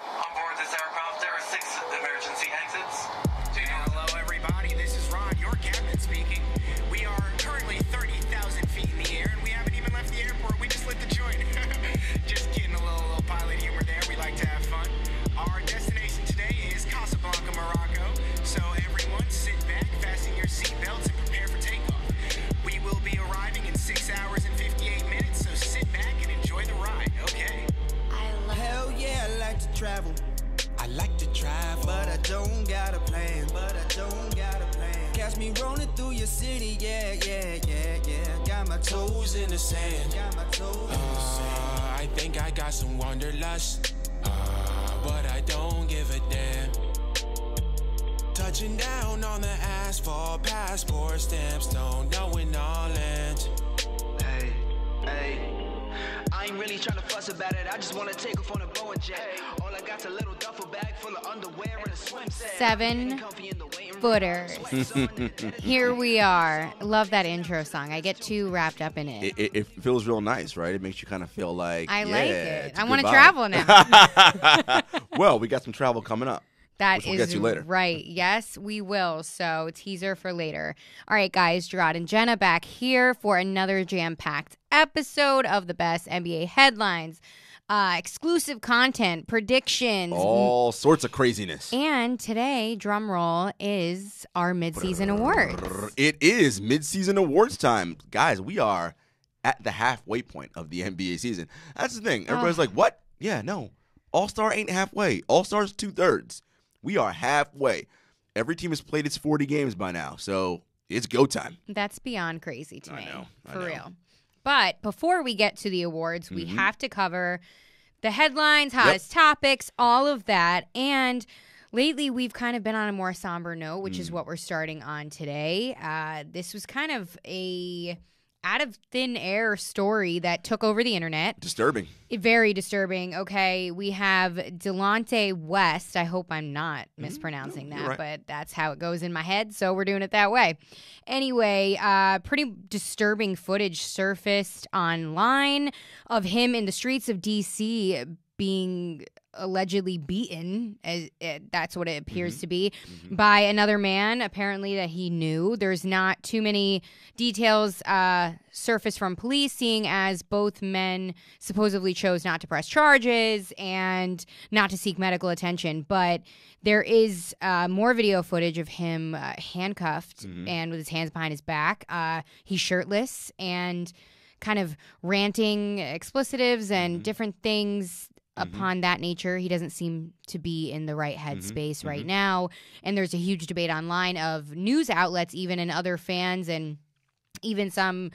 On board this aircraft, there are 6 emergency exits. Hello, everybody. This is Rod, your captain speaking. We are currently 30,000 feet in the air, and we haven't even left the airport. We just lit the joint. Just kidding, a little pilot humor there. We like to have fun. Our destination today is Casablanca, Morocco. So everyone, sit back, fasten your seatbelts, and prepare for takeoff. We will be arriving in 6 hours and 58 minutes. So sit back and enjoy the ride. Okay. Hell yeah, I like to travel. I like to travel, but I don't got a plan. Catch me rolling through your city, yeah. Got my toes in the sand. I think I got some wanderlust, but I don't give a damn. Touching down on the asphalt, passport stamps, don't know when all ends. Hey. I ain't really trying to fuss about it. I just want to take off on a Boeing jet. All I got's a little duffel bag full of underwear and a swim set. 7 footers. Here we are. Love that intro song. I get too wrapped up in it. It feels real nice, right? It makes you kind of feel like, I yeah, like it's it. a I good want to vibe. travel now. Well, we got some travel coming up. That which we'll is get to later. right. Yes, we will. So, teaser for later. All right, guys, Gerard and Jenna back here for another jam-packed episode of the best NBA headlines, exclusive content, predictions. All sorts of craziness. And today, drum roll, is our midseason awards. It is mid-season awards time. Guys, we are at the halfway point of the NBA season. That's the thing. Everybody's like, what? Yeah, no. All-Star ain't halfway. All-Star's 2/3. We are halfway. Every team has played its 40 games by now, so it's go time. That's beyond crazy to me. I For know. real. But before we get to the awards, we have to cover the headlines, hottest topics, all of that. And lately, we've kind of been on a more somber note, which is what we're starting on today. This was kind of a out of thin air story that took over the internet. Disturbing. Very disturbing. Okay, we have Delonte West. I hope I'm not mispronouncing you're that, right. but that's how it goes in my head, so we're doing it that way. Anyway, pretty disturbing footage surfaced online of him in the streets of D.C. being allegedly beaten, that's what it appears to be, by another man, apparently, that he knew. There's not too many details surfaced from police, seeing as both men supposedly chose not to press charges and not to seek medical attention. But there is more video footage of him handcuffed and with his hands behind his back. He's shirtless and kind of ranting explicitives and different things upon that nature. He doesn't seem to be in the right headspace right now. And there's a huge debate online of news outlets even and other fans and even some,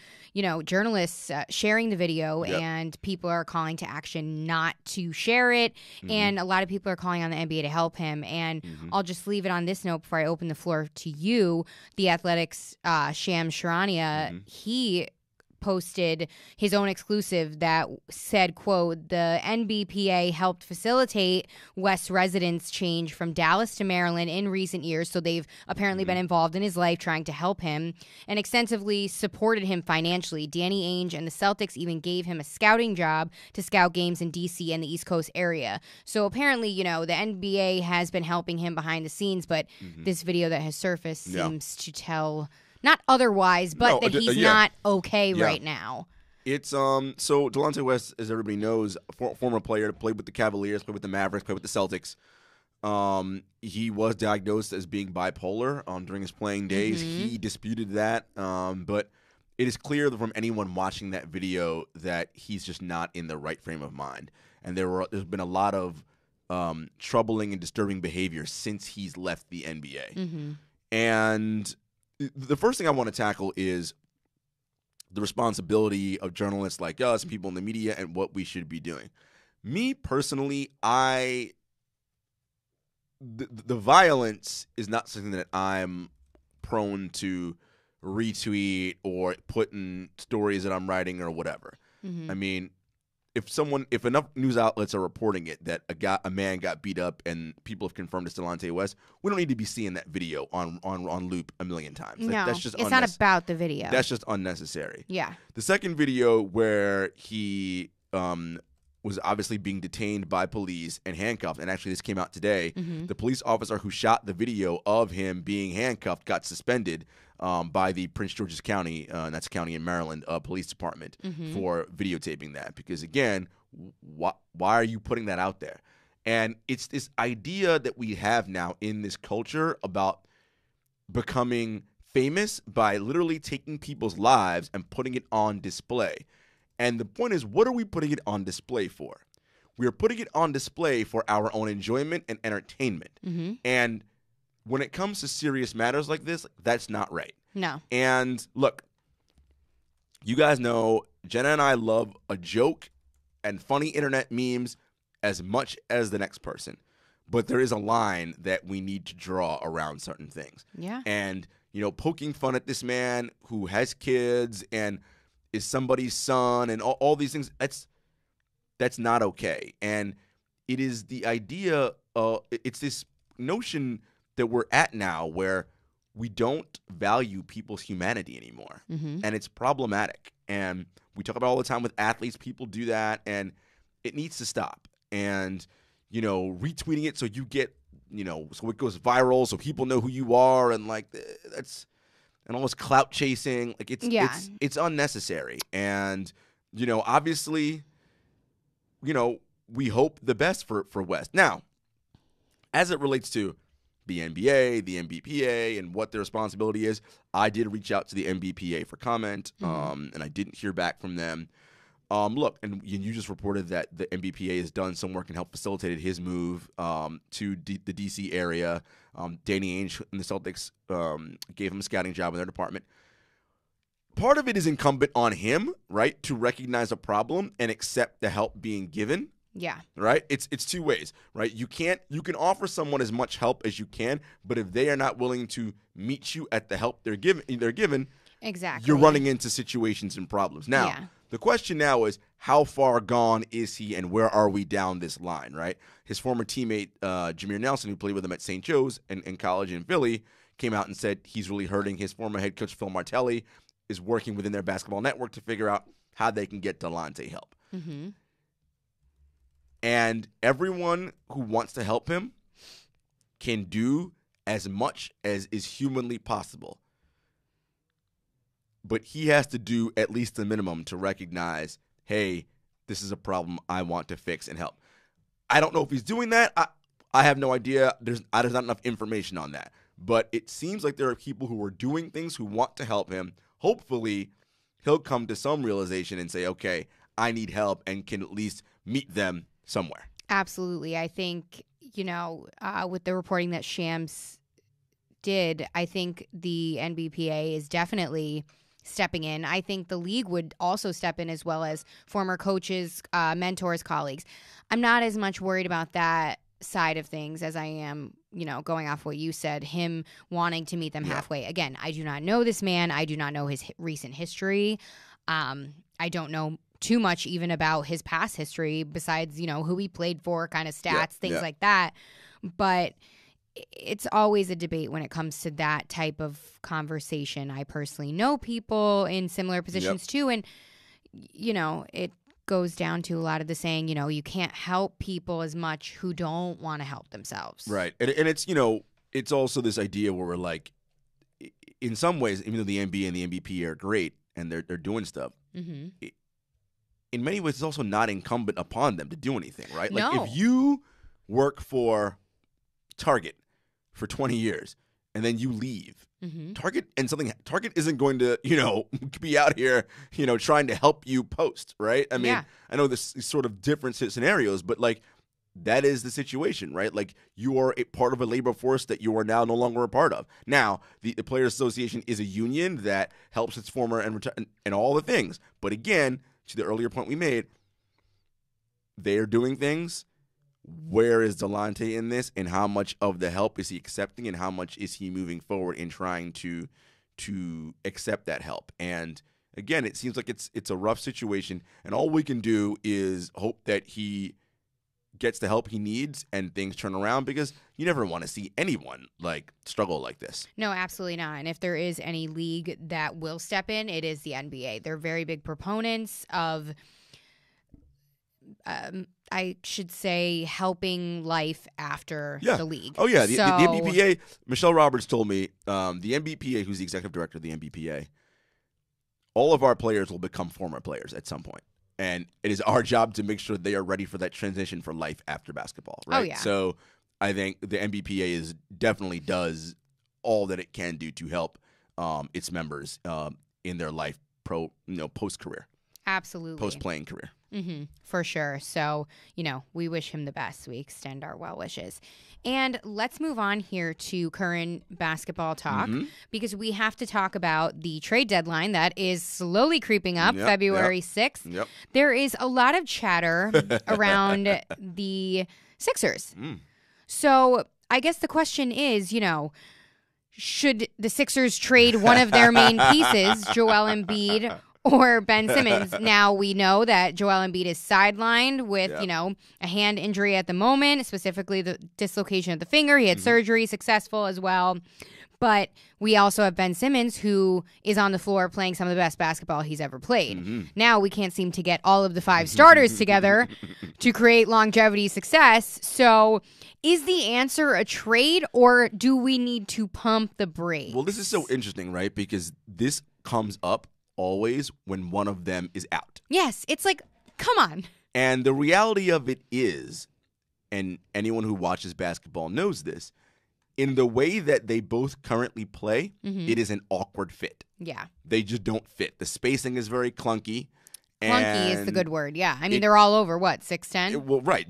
journalists sharing the video, and people are calling to action not to share it. And a lot of people are calling on the NBA to help him. And I'll just leave it on this note before I open the floor to you. The Athletic's Shams Charania, he posted his own exclusive that said, quote, the NBPA helped facilitate West's residence change from Dallas to Maryland in recent years, so they've apparently been involved in his life trying to help him and extensively supported him financially. Danny Ainge and the Celtics even gave him a scouting job to scout games in D.C. and the East Coast area. So apparently, the NBA has been helping him behind the scenes, but this video that has surfaced seems to tell not otherwise, but that he's not okay right now. It's so Delonte West, as everybody knows, former player, played with the Cavaliers, played with the Mavericks, played with the Celtics. He was diagnosed as being bipolar during his playing days. He disputed that, but it is clear from anyone watching that video that he's just not in the right frame of mind. And there's been a lot of troubling and disturbing behavior since he's left the NBA. And the first thing I want to tackle is the responsibility of journalists like us, people in the media, and what we should be doing. Me personally, the violence is not something that I'm prone to retweet or put in stories that I'm writing or whatever. I mean, if enough news outlets are reporting it that a man got beat up and people have confirmed it's Delonte West, we don't need to be seeing that video on loop a million times. No, That's just it's not about the video. That's just unnecessary. Yeah. The second video where he was obviously being detained by police and handcuffed. And actually, this came out today. Mm-hmm. The police officer who shot the video of him being handcuffed got suspended by the Prince George's County, that's a county in Maryland, police department for videotaping that. Because again, why are you putting that out there? And it's this idea that we have now in this culture about becoming famous by literally taking people's lives and putting it on display. And the point is, what are we putting it on display for? We are putting it on display for our own enjoyment and entertainment. Mm-hmm. And when it comes to serious matters like this, that's not right. No. And look, you guys know Jenna and I love a joke and funny internet memes as much as the next person. But there is a line that we need to draw around certain things. Yeah. And, poking fun at this man who has kids and is somebody's son and all these things, that's not okay. And it is the idea, it's this notion that we're at now where we don't value people's humanity anymore. Mm-hmm. And it's problematic. And we talk about all the time with athletes, people do that, and it needs to stop. And, retweeting it so you get, so it goes viral so people know who you are, and that's and almost clout chasing. Like it's unnecessary. And, obviously, we hope the best for West. Now, as it relates to the NBA, the NBPA, and what their responsibility is, I did reach out to the NBPA for comment, and I didn't hear back from them. Look, and you just reported that the NBPA has done some work and helped facilitated his move to the D.C. area. Danny Ainge and the Celtics gave him a scouting job in their department. Part of it is incumbent on him, right, to recognize a problem and accept the help being given. Yeah. Right? It's two ways, right? You can offer someone as much help as you can, but if they are not willing to meet you at the help they're given, exactly, you're running into situations and problems. Now, the question now is, how far gone is he and where are we down this line, right? His former teammate, Jameer Nelson, who played with him at St. Joe's in college in Philly, came out and said he's really hurting. His former head coach, Phil Martelli, is working within their basketball network to figure out how they can get Delonte help. Mm-hmm. And everyone who wants to help him can do as much as is humanly possible. But he has to do at least the minimum to recognize, hey, this is a problem I want to fix and help. I don't know if he's doing that. I have no idea. There's not enough information on that. But it seems like there are people who are doing things who want to help him. Hopefully, he'll come to some realization and say, okay, I need help, and can at least meet them somewhere. Absolutely. I think, with the reporting that Shams did, I think the NBPA is definitely stepping in. I think the league would also step in, as well as former coaches, mentors, colleagues. I'm not as much worried about that side of things as I am, going off what you said, him wanting to meet them halfway. Again, I do not know this man. I do not know his recent history. I don't know too much even about his past history besides, who he played for, kind of stats, things like that. But it's always a debate when it comes to that type of conversation. I personally know people in similar positions too. And, it goes down to a lot of the saying, you can't help people as much who don't want to help themselves. Right. And it's, it's also this idea where we're like, in some ways, even though the NBA and the NBP are great and they're doing stuff, in many ways, it's also not incumbent upon them to do anything, right? Like, if you work for Target for 20 years and then you leave, Target isn't going to, be out here, trying to help you post, right? I mean, I know this is sort of different scenarios, but like, that is the situation, right? Like, you are a part of a labor force that you are now no longer a part of. Now, the Players Association is a union that helps its former and all the things. But again, to the earlier point we made, they are doing things. Where is Delonte in this, and how much of the help is he accepting, and how much is he moving forward in trying to accept that help? And again, it seems like it's a rough situation, and all we can do is hope that he gets the help he needs and things turn around, because you never want to see anyone struggle like this. No, absolutely not. And if there is any league that will step in, it is the NBA. They're very big proponents of I should say, helping life after Yeah. the league. Oh, yeah. The So- NBPA, Michelle Roberts told me, the NBPA, who's the executive director of the NBPA, all of our players will become former players at some point. And it is our job to make sure they are ready for that transition for life after basketball, right? yeah. So I think the NBPA definitely does all that it can do to help its members in their life post-career, Absolutely. post-playing career. For sure. So, we wish him the best. We extend our well wishes. And let's move on here to current basketball talk because we have to talk about the trade deadline that is slowly creeping up, Yep, February 6th. Yep. There is a lot of chatter around the Sixers. So I guess the question is, should the Sixers trade one of their main pieces, Joel Embiid or Ben Simmons? Now we know that Joel Embiid is sidelined with, a hand injury at the moment, specifically the dislocation of the finger. He had surgery, successful as well. But we also have Ben Simmons, who is on the floor playing some of the best basketball he's ever played. Now we can't seem to get all of the 5 starters together to create longevity success. So is the answer a trade, or do we need to pump the brakes? Well, this is so interesting, right? Because this comes up always when one of them is out. Yes, it's like, come on. And the reality of it is, and anyone who watches basketball knows this, in the way that they both currently play, it is an awkward fit. Yeah. They just don't fit. The spacing is very clunky. Clunky is the good word, yeah. I mean, they're all over, 6'10"? Well, right.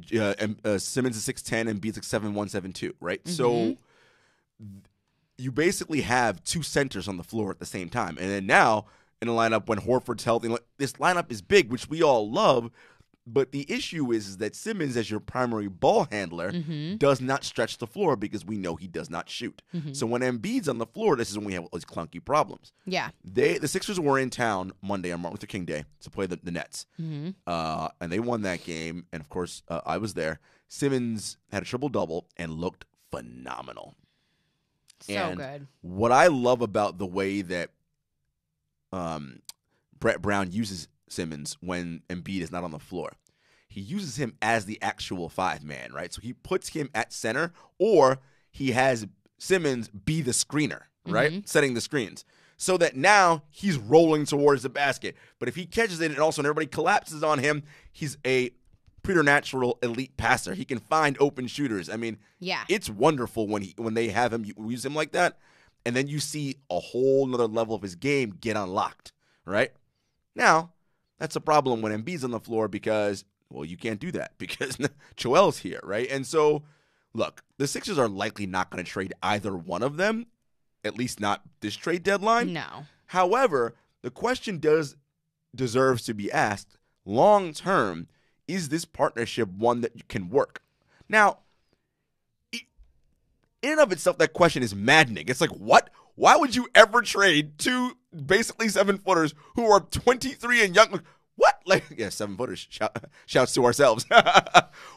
Simmons is 6'10", and Embiid's 6'7", 172", right? So you basically have 2 centers on the floor at the same time. And then now, in a lineup when Horford's healthy, this lineup is big, which we all love, but the issue is that Simmons, as your primary ball handler, does not stretch the floor because we know he does not shoot. So when Embiid's on the floor, this is when we have all these clunky problems. Yeah. The Sixers were in town Monday on Martin Luther King Day to play the Nets. And they won that game. And, of course, I was there. Simmons had a triple-double and looked phenomenal. So good. What I love about the way that Brett Brown uses Simmons when Embiid is not on the floor, he uses him as the actual 5-man, right? So he puts him at center, or he has Simmons be the screener, right? Setting the screens. So that now he's rolling towards the basket. But if he catches it and also everybody collapses on him, he's a preternatural elite passer. He can find open shooters. I mean, it's wonderful when they have him use him like that. And then you see a whole nother level of his game get unlocked, right? Now, that's a problem when Embiid's on the floor because, well, you can't do that because Joel's here, right? And so, look, the Sixers are likely not going to trade either one of them, at least not this trade deadline. No. However, the question deserves to be asked, long term, is this partnership one that can work? Now, in and of itself, that question is maddening. It's like, what? Why would you ever trade 2 basically 7-footers who are 23 and young? What? 7-footers. Shouts to ourselves.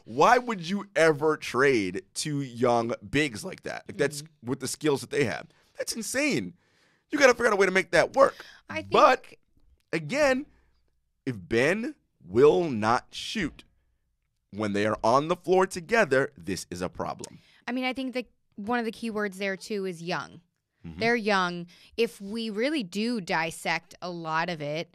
Why would you ever trade 2 young bigs like that? That's with the skills that they have. That's insane. You got to figure out a way to make that work. But again, if Ben will not shoot when they are on the floor together, this is a problem. I mean, I think that one of the key words there, too, is young. They're young. If we really do dissect a lot of it,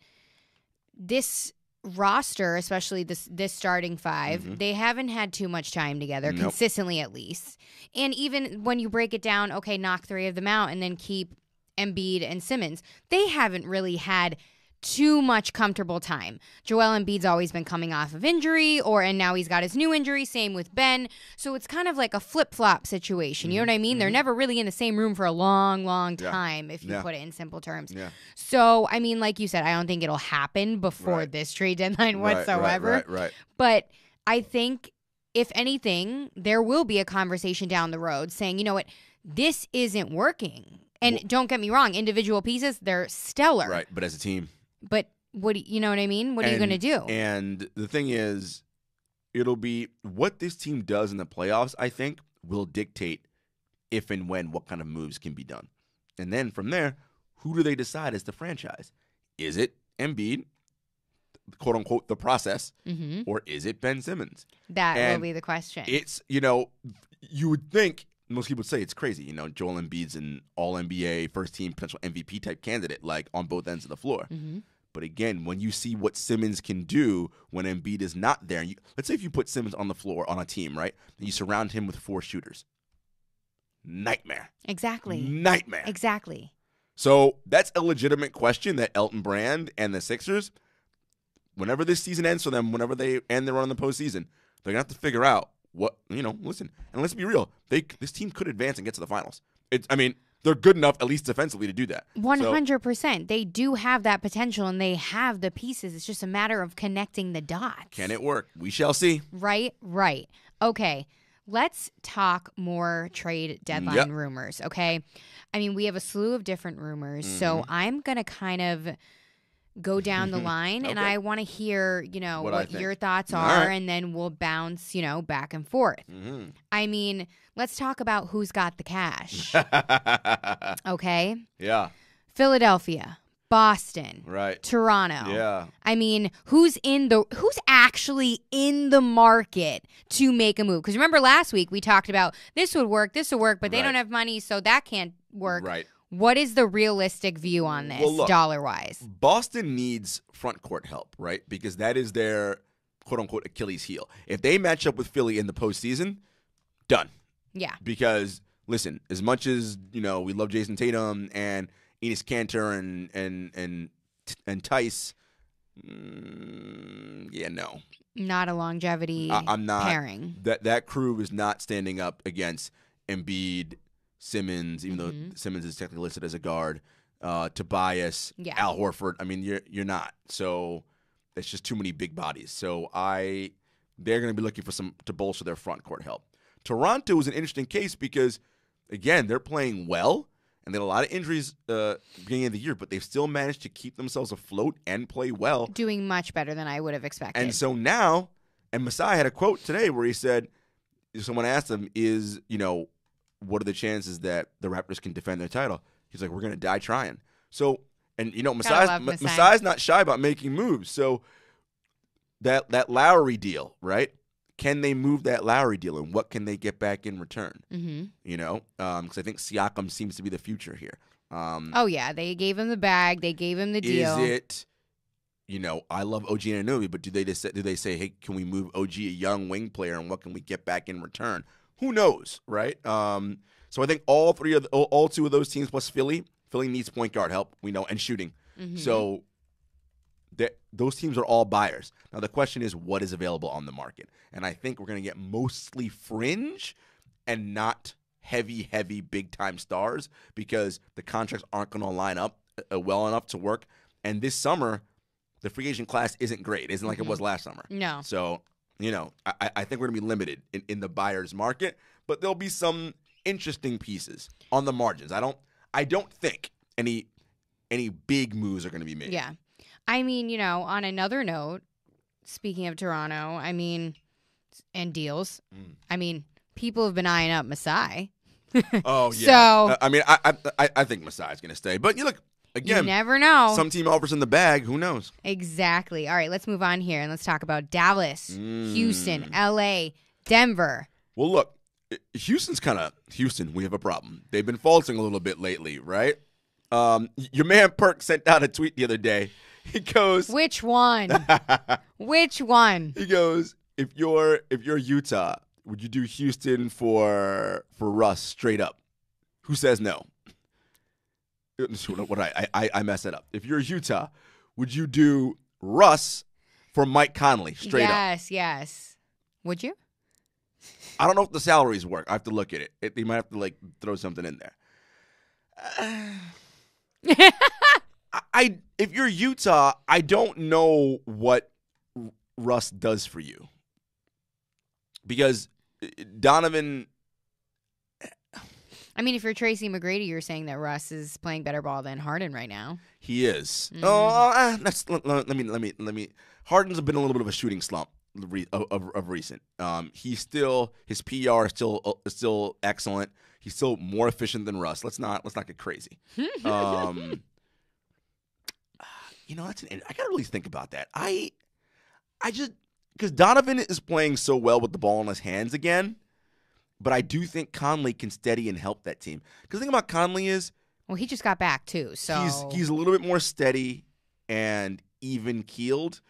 this roster, especially this starting 5, they haven't had too much time together, consistently at least. And even when you break it down, okay, knock 3 of them out and then keep Embiid and Simmons, they haven't really had too much comfortable time. Joel Embiid's always been coming off of injury, and now he's got his new injury, same with Ben. So it's kind of like a flip-flop situation. You know what I mean? They're never really in the same room for a long, long time, if you put it in simple terms. So, I mean, like you said, I don't think it'll happen before this trade deadline whatsoever. Right. But I think, if anything, there will be a conversation down the road saying, you know what, this isn't working. And don't get me wrong, individual pieces, they're stellar. Right, but as a team. But you know what I mean? What are you going to do? And the thing is, it'll be what this team does in the playoffs, I think, will dictate if and when what kind of moves can be done. And then from there, who do they decide is the franchise? Is it Embiid, quote unquote the process, or is it Ben Simmons? That will And be the question. It's, you would think, most people would say it's crazy, Joel Embiid's an all-NBA, first-team, potential MVP type candidate, like on both ends of the floor. But again, when you see what Simmons can do when Embiid is not there, let's say if you put Simmons on the floor on a team, right, and you surround him with 4 shooters. Nightmare. Exactly. Nightmare. Exactly. So that's a legitimate question that Elton Brand and the Sixers, whenever this season ends for them, whenever they end their run in the postseason, they're going to have to figure out what, listen, and let's be real, this team could advance and get to the finals. They're good enough, at least defensively, to do that. 100%. They do have that potential, and they have the pieces. It's just a matter of connecting the dots. Can it work? We shall see. Right. Okay. Let's talk more trade deadline rumors, okay? We have a slew of different rumors, so I'm going to kind of go down the line, and I want to hear, what your thoughts are, right. and then we'll bounce, back and forth. Let's talk about who's got the cash, okay? Yeah. Philadelphia, Boston, Right. Toronto. Yeah. Who's actually in the market to make a move? Because remember last week we talked about this would work, but they Right. don't have money, so that can't work. Right. What is the realistic view on this, Well, look, dollar-wise? Boston needs front court help, right? Because that is their quote-unquote Achilles heel. If they match up with Philly in the postseason, done. Yeah. Because, listen, as much as, we love Jason Tatum and Enes Kanter and Tice, no. Not a longevity I'm not. pairing. That crew is not standing up against Embiid, Simmons, even though Simmons is technically listed as a guard, Tobias, Yeah. Al Horford. You're not. So it's just too many big bodies. So they're going to be looking for to bolster their front court help. Toronto is an interesting case because, again, they're playing well, and they had a lot of injuries beginning of the year, but they've still managed to keep themselves afloat and play well. Doing much better than I would have expected. And so now, and Masai had a quote today where he said, someone asked him, what are the chances that the Raptors can defend their title? He's like, we're going to die trying. So, and Masai's not shy about making moves. So that Lowry deal, right? Can they move that Lowry deal, and what can they get back in return? Because I think Siakam seems to be the future here. They gave him the bag. They gave him the deal. Is it, I love OG Anunoby, but do they say, hey, can we move OG, a young wing player, and what can we get back in return? Who knows, right? So I think all 2 of those teams plus Philly needs point guard help, we know, and shooting. So those teams are all buyers. Now the question is, what is available on the market? And I think we're going to get mostly fringe and not heavy, big-time stars because the contracts aren't going to line up well enough to work. And this summer, the free agent class isn't great. It isn't like it was last summer. No. So, I think we're going to be limited in the buyer's market, but there'll be some interesting pieces on the margins. I don't think any big moves are going to be made. Yeah. On another note, speaking of Toronto, and deals, people have been eyeing up Masai. Oh, yeah. So, I think Masai's going to stay. But look, again, you never know. Some team offers in the bag. Who knows? Exactly. All right, let's move on here and let's talk about Dallas, Houston, LA, Denver. Well, look, Houston, we have a problem. They've been faltering a little bit lately, right? Your man Perk sent out a tweet the other day. He goes, which one? Which one? He goes, if you're Utah, would you do Houston for Russ straight up? Who says no? What I messed it up. If you're Utah, would you do Russ for Mike Conley straight up? Yes. Would you? I don't know if the salaries work. I have to look at it. They might have to throw something in there. If you're Utah, I don't know what Russ does for you because Donovan. If you're Tracy McGrady, you're saying that Russ is playing better ball than Harden right now. He is. Let me. Harden's been a little bit of a shooting slump of recent. His PR is still excellent. He's still more efficient than Russ. Let's not get crazy. I gotta really think about that. I just because Donovan is playing so well with the ball in his hands again, but I do think Conley can steady and help that team. Because the thing about Conley is, Well, he just got back too, so he's a little bit more steady and even keeled.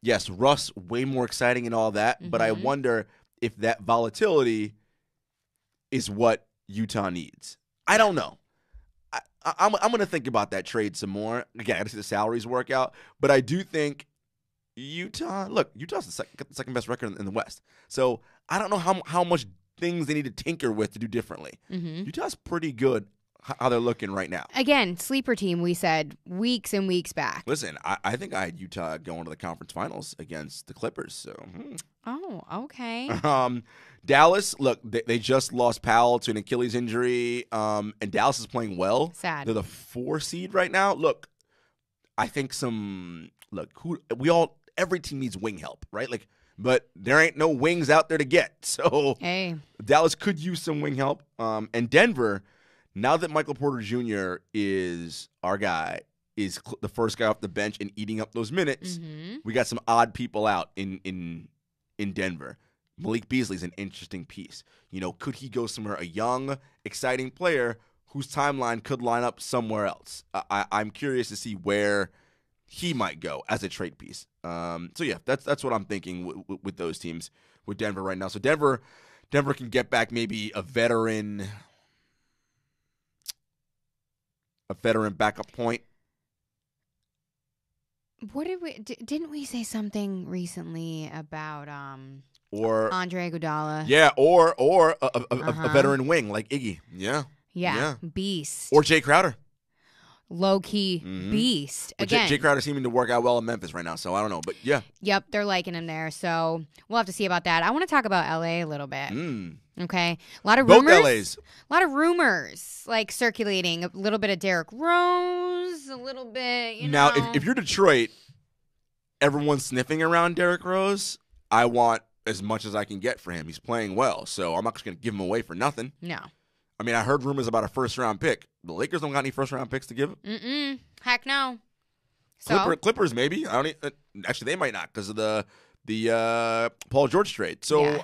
Yes, Russ way more exciting and all that, but I wonder if that volatility is what Utah needs. I don't know. I'm going to think about that trade some more. Again, I got to see the salaries work out, but I do think Utah's the second best record in the West. So I don't know how much things they need to tinker with to do differently. Utah's pretty good how they're looking right now. Again, sleeper team, we said weeks and weeks back. Listen, I think I had Utah going to the conference finals against the Clippers. So. Oh, okay. Dallas, look, they just lost Powell to an Achilles injury, and Dallas is playing well. Sad. They're the 4 seed right now. Look, I think every team needs wing help, right? But there ain't no wings out there to get. So Hey. Dallas could use some wing help. And Denver, now that Michael Porter Jr. is our guy, is the first guy off the bench and eating up those minutes, we got some odd people out in Denver. Malik Beasley's an interesting piece. Could he go somewhere? A young, exciting player whose timeline could line up somewhere else. I'm curious to see where he might go as a trade piece. So yeah, that's what I'm thinking with those teams with Denver right now. So Denver can get back maybe a veteran backup point. What didn't we say something recently about Or Andre Iguodala? yeah, or a veteran wing like Iggy. Yeah. Beast. Or Jay Crowder. Low-key beast. But Again. Jay Crowder seeming to work out well in Memphis right now, so I don't know. But yeah. Yep, they're liking him there. So we'll have to see about that. I want to talk about LA a little bit. Okay. A lot of Both rumors. LAs. A lot of rumors circulating. A little bit of Derrick Rose, a little bit, Now, if you're Detroit, everyone's sniffing around Derrick Rose. I want as much as I can get for him. He's playing well, so I'm not just going to give him away for nothing. No. I mean, I heard rumors about a first-round pick. The Lakers don't got any first-round picks to give him. Heck no. So Clippers maybe. I don't. Actually, they might not because of the Paul George trade. So Yeah.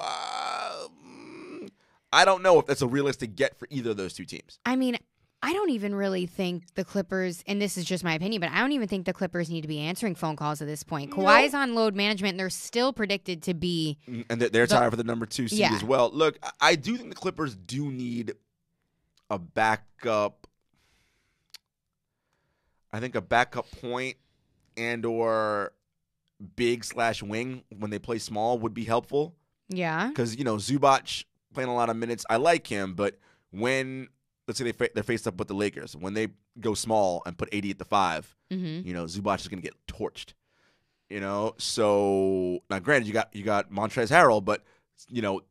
I don't know if that's a realistic get for either of those two teams. I mean, I don't even really think the Clippers, and this is just my opinion, but I don't even think the Clippers need to be answering phone calls at this point. Kawhi's on load management, and they're still predicted to be. And they're tied for the number 2 seed as well. Look, I do think the Clippers do need a backup. I think a backup point and or big/wing when they play small would be helpful. Yeah. Because, Zubac playing a lot of minutes. I like him, but when, let's say they're faced up with the Lakers, when they go small and put 80 at the 5, Zubac is going to get torched. So now granted you got Montrezl Harrell, but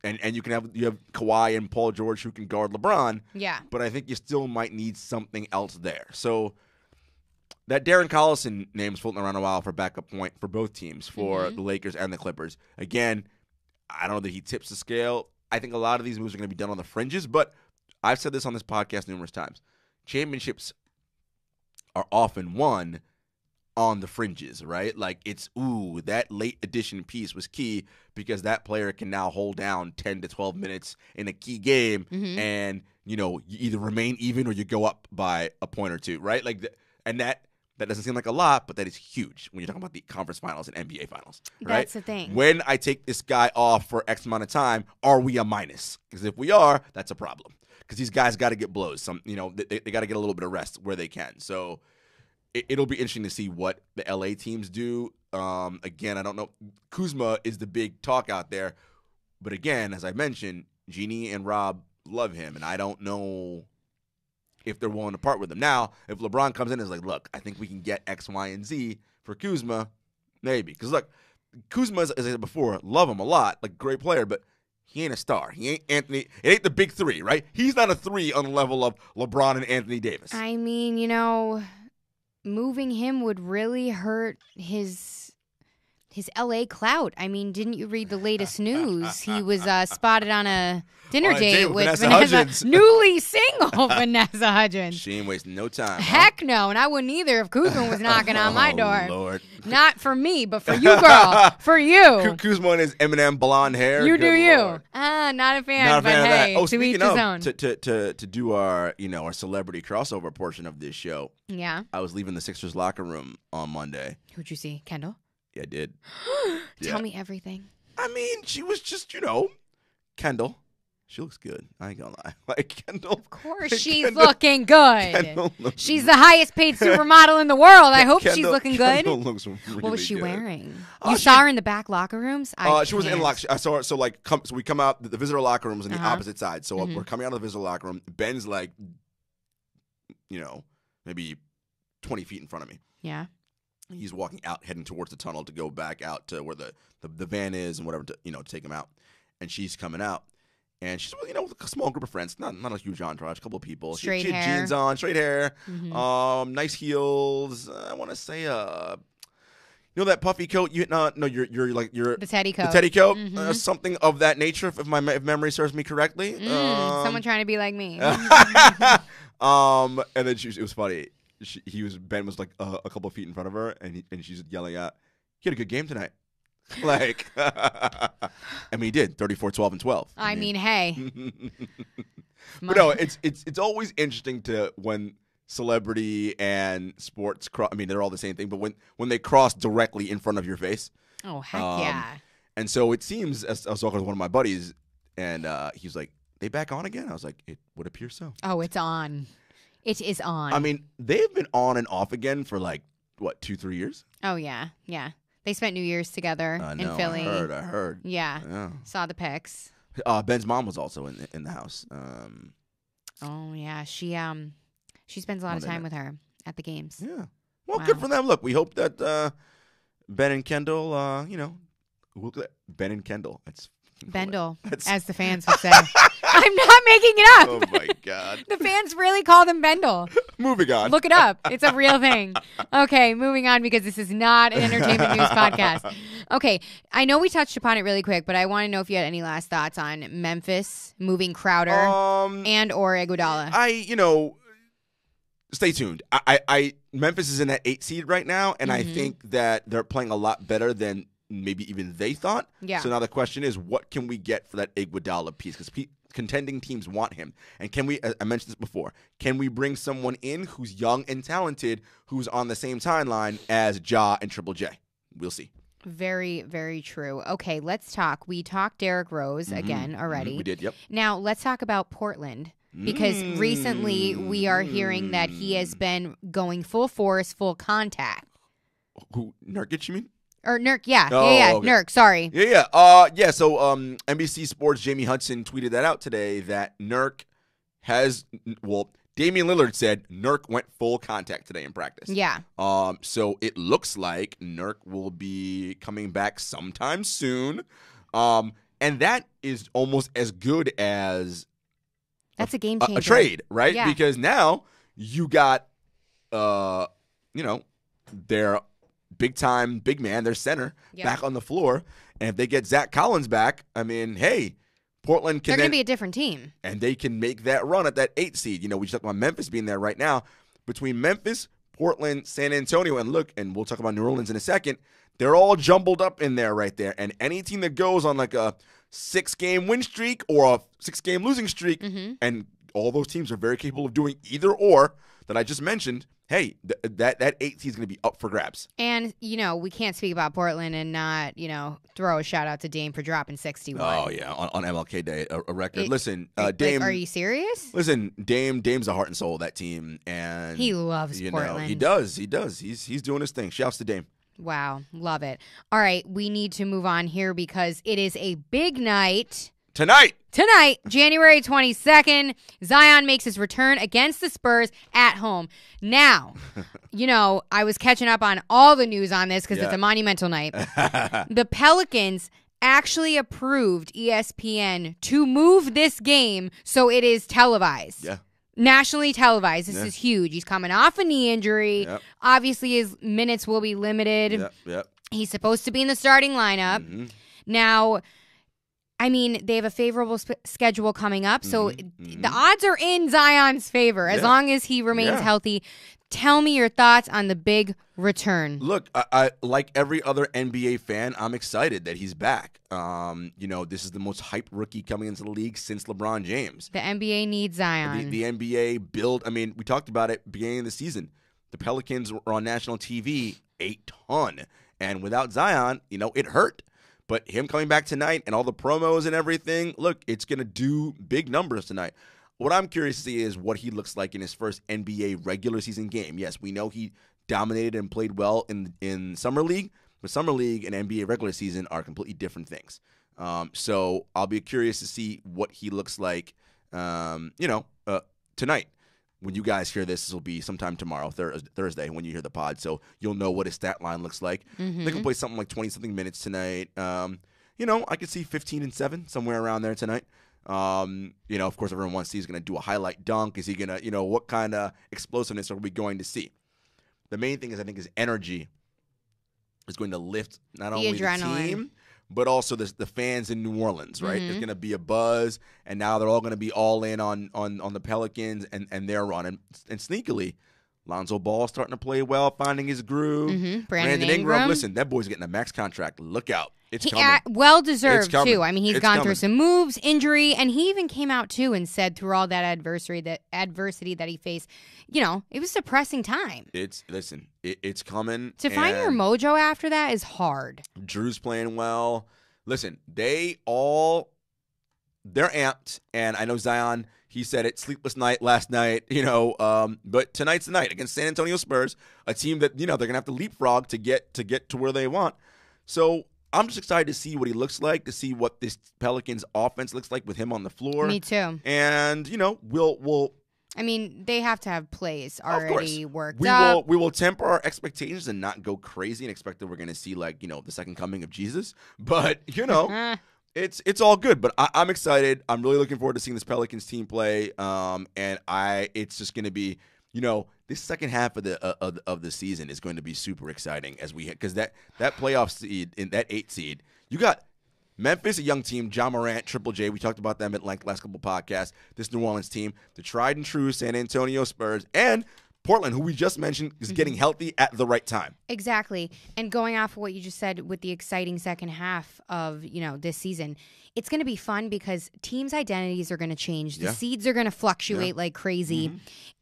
and you have Kawhi and Paul George who can guard LeBron. Yeah. But I think you still might need something else there. So that Darren Collison name is floating around a while for backup point for both teams, for the Lakers and the Clippers. Again, I don't know that he tips the scale. I think a lot of these moves are going to be done on the fringes, but I've said this on this podcast numerous times. Championships are often won on the fringes, right? It's, that late addition piece was key because that player can now hold down 10 to 12 minutes in a key game and, you either remain even or you go up by a point or two, right? And that doesn't seem like a lot, but that is huge when you're talking about the conference finals and NBA finals, right? That's the thing. When I take this guy off for X amount of time, are we a minus? Because if we are, that's a problem. Because these guys got to get blows. They got to get a little bit of rest where they can. So it'll be interesting to see what the LA teams do. Again, I don't know. Kuzma is the big talk out there. But again, as I mentioned, Jeannie and Rob love him. And I don't know if they're willing to part with him. Now, if LeBron comes in and is like, look, I think we can get X, Y, and Z for Kuzma, maybe. Because, look, Kuzma, as I said before, love him a lot, great player, but he ain't a star. He ain't Anthony. It ain't the big 3, right? He's not a 3 on the level of LeBron and Anthony Davis. I mean, moving him would really hurt his his LA clout. I mean, didn't you read the latest news? He was spotted on a dinner On a date date with with Vanessa Hudgens. newly single Vanessa Hudgens. She ain't wasting no time. huh? Heck no, and I wouldn't either if Kuzma was knocking on my Oh, door. Lord. Not for me, but for you, girl. For you. Kuzma and his Eminem blonde hair. You do Good you. Lord. Not a fan, Not a but fan of that. hey, Oh, to speaking each his of, own. to do our our celebrity crossover portion of this show, Yeah. I was leaving the Sixers locker room on Monday. Who'd you see? Kendall? Yeah, I did. Tell Yeah. me everything. I mean, she was just Kendall. She looks good. I ain't gonna lie. Like Kendall. Of course, she's Kendall- looking good. Kendall looks- She's the highest paid supermodel in the world. I hope she's Kendall- looking good. Kendall looks really What was she good. wearing? Oh, You she- saw her in the back locker rooms? She wasn't in the locker. I saw her. So so we come out. The visitor locker room was on the Uh-huh. opposite side. So we're coming out of the visitor locker room. Ben's like, maybe 20 feet in front of me. Yeah. He's walking out, heading towards the tunnel to go back out to where the van is and whatever to take him out. And she's coming out, and she's with a small group of friends, not a huge entourage, a couple of people. Straight she had hair. jeans on, straight hair, Mhm. nice heels. I want to say that puffy coat. You're The teddy coat. the teddy coat, Mhm. something of that nature, if if memory serves me correctly. Someone trying to be like me. And then it was funny. Ben was like a couple of feet in front of her, and she's yelling out, "He had a good game tonight." Like, I mean, he did 34, 12, and 12. I mean, hey. But no, it's always interesting when celebrity and sports cross. I mean, they're all the same thing, but when they cross directly in front of your face. Oh, heck yeah. And so it seems, as I was talking with one of my buddies, and he was like, "They back on again?" I was like, "It would appear so." Oh, it's on. It is on. I mean, they've been on and off again for 2-3 years. Oh, yeah. Yeah. They spent New Year's together in Philly. I heard. Yeah. Yeah. Saw the pics. Ben's mom was also in the house. Oh, yeah. She spends a lot of Monday time night. with her at the games. Yeah. Well, Wow. good for them. Look, we hope that Ben and Kendall, Ben and Kendall. It's Bendel, That's- as the fans would say. I'm not making it up. Oh my God. The fans really call them Bendel. Moving on. Look it up. It's a real thing. Okay, moving on because this is not an entertainment news podcast. Okay, I know we touched upon it really quick, but I want to know if you had any last thoughts on Memphis moving Crowder and or Iguodala. Stay tuned. I Memphis is in that 8 seed right now, and I think that they're playing a lot better than maybe even they thought. Yeah. So now the question is, what can we get for that Iguodala piece? Because contending teams want him, and can we? I mentioned this before. Can we bring someone in who's young and talented, who's on the same timeline as Ja and Triple J? We'll see. Very, very true. Okay, let's talk. We talked Derrick Rose again already. We did. Yep. Now, let's talk about Portland because recently we are hearing that he has been going full force, full contact. Who Nurkic? You mean? Or Nurk, yeah. Oh, yeah. okay. Nurk, sorry. Yeah. So NBC Sports' Jamie Hudson tweeted that out today that Nurk Damian Lillard said Nurk went full contact today in practice. Yeah. So it looks like Nurk will be coming back sometime soon. And that is almost as good as That's a game changer. a trade, right? Yeah. Because now you got, their big-time big man, their center, Yeah. back on the floor. And if they get Zach Collins back, I mean, hey, Portland can They're going then, to be a different team. and they can make that run at that 8 seed. We just talked about Memphis being there right now. Between Memphis, Portland, San Antonio, and we'll talk about New Orleans in a second. They're all jumbled up in there right there. And any team that goes on like a 6-game win streak or a 6-game losing streak, and all those teams are very capable of doing either or that I just mentioned, hey, that 8 seed is going to be up for grabs. And, we can't speak about Portland and not, throw a shout out to Dame for dropping 61. Oh, yeah, on MLK Day, a record. Listen, Like, Dame. are you serious? Listen, Dame's the heart and soul of that team. And He loves Portland. He does. He's doing his thing. Shouts to Dame. Wow. Love it. All right. We need to move on here because it is a big night. Tonight, January 22nd, Zion makes his return against the Spurs at home. Now, I was catching up on all the news on this because it's Yeah. a monumental night. The Pelicans actually approved ESPN to move this game so it is televised. Yeah. Nationally televised. This Yeah. is huge. He's coming off a knee injury. Yep. Obviously, his minutes will be limited. Yep. He's supposed to be in the starting lineup. Now, I mean, they have a favorable schedule coming up, so the odds are in Zion's favor as long as he remains healthy. Tell me your thoughts on the big return. Look, I like every other NBA fan, I'm excited that he's back. This is the most hyped rookie coming into the league since LeBron James. The NBA needs Zion. The NBA build. I mean, we talked about it beginning of the season. The Pelicans were on national TV a ton, and without Zion, it hurt. But him coming back tonight and all the promos and everything, look, it's going to do big numbers tonight. What I'm curious to see is what he looks like in his first NBA regular season game. Yes, we know he dominated and played well in Summer League, but Summer League and NBA regular season are completely different things. So I'll be curious to see what he looks like, tonight. When you guys hear this will be sometime tomorrow, Thursday, when you hear the pod. So you'll know what his stat line looks like. They can play something like 20-something minutes tonight. I could see 15 and 7, somewhere around there tonight. Of course, everyone wants to see he's going to do a highlight dunk. Is he going to, what kind of explosiveness are we going to see? The main thing is I think his energy is going to lift not only the team, but also the fans in New Orleans, right? There's going to be a buzz, and now they're all going to be all in on the Pelicans and their run. And sneakily, Lonzo Ball starting to play well, finding his groove. Brandon Ingram. Listen, that boy's getting a max contract. Look out. It's coming. Well-deserved, It's coming. too. I mean, he's It's gone coming. through some moves, injury, and he even came out, too, and said through all that adversity that he faced, it was a depressing time. It's coming. To find your and mojo after that is hard. Drew's playing well. Listen, they're amped, and I know Zion, he said it, sleepless night last night, but tonight's the night against San Antonio Spurs, a team that, they're going to have to leapfrog to get to where they want. So I'm just excited to see what he looks like, to see what this Pelicans offense looks like with him on the floor. Me too. And, we'll I mean, they have to have plays already worked we up. We will temper our expectations and not go crazy and expect that we're going to see, the second coming of Jesus. But, it's all good. But I'm excited. I'm really looking forward to seeing this Pelicans team play. It's just going to be, this second half of the season is going to be super exciting because that playoff seed in that 8 seed, you got Memphis, a young team, John Morant, Triple J. We talked about them at length last couple podcasts. This New Orleans team, the tried and true San Antonio Spurs, and Portland, who we just mentioned, is getting healthy at the right time. Exactly. And going off of what you just said with the exciting second half of, this season, it's going to be fun because teams' identities are going to change. The seeds are going to fluctuate like crazy.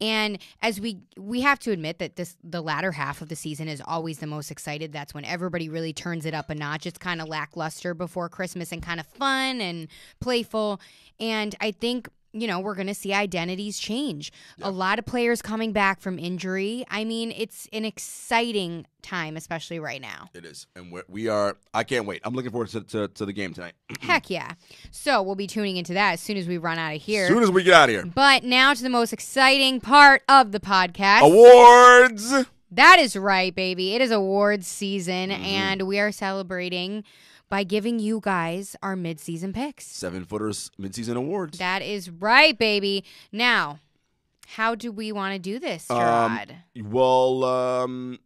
And as we have to admit that the latter half of the season is always the most excited. That's when everybody really turns it up a notch. It's kind of lackluster before Christmas and kind of fun and playful. And I think we're going to see identities change. A lot of players coming back from injury. I mean, it's an exciting time, especially right now. It is. And we are, I can't wait. I'm looking forward to the game tonight. Heck yeah. So we'll be tuning into that as soon as we run out of here. As soon as we get out of here. But now to the most exciting part of the podcast. Awards! That is right, baby. It is awards season, and we are celebrating by giving you guys our mid-season picks. 7-footers mid-season awards. That is right, baby. Now, how do we want to do this, Gerard? Why don't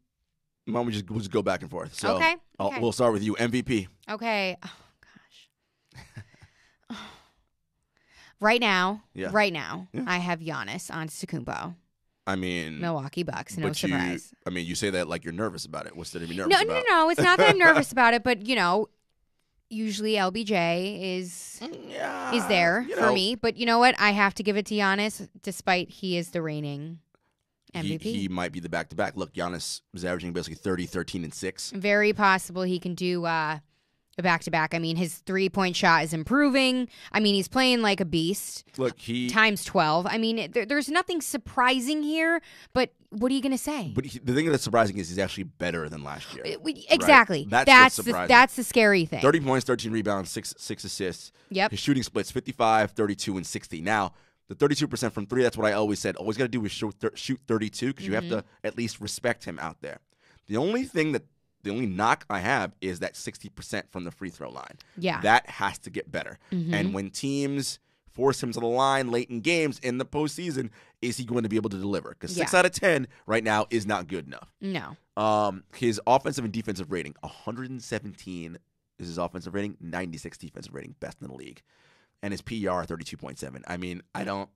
we'll just go back and forth. So Okay. We'll start with you. MVP. Okay. Oh, gosh. Right now, I have Giannis Antetokounmpo. I mean, Milwaukee Bucks, no surprise. You say that like you're nervous about it. What's there to be nervous about? No. It's not that I'm nervous about it, but, usually LBJ is there for me. But you know what? I have to give it to Giannis, despite he is the reigning MVP. He might be the back-to-back. Look, Giannis is averaging basically 30, 13, and 6. Very possible he can do a back-to-back. I mean, his three-point shot is improving. I mean, he's playing like a beast. Look, times 12. I mean, there's nothing surprising here, but what are you going to say? But the thing that's surprising is he's actually better than last year. Exactly. Right? That's what's surprising. That's the scary thing. 30 points, 13 rebounds, 6 assists. Yep. His shooting splits 55, 32, and 60. Now, the 32% from 3, that's what I always said. All he's got to do is shoot 32 because you have to at least respect him out there. The only knock I have is that 60% from the free throw line. Yeah. That has to get better. And when teams force him to the line late in games in the postseason, is he going to be able to deliver? Because 6 out of 10 right now is not good enough. No. His offensive and defensive rating, 117 is his offensive rating, 96 defensive rating, best in the league. And his PER, 32.7. I mean, the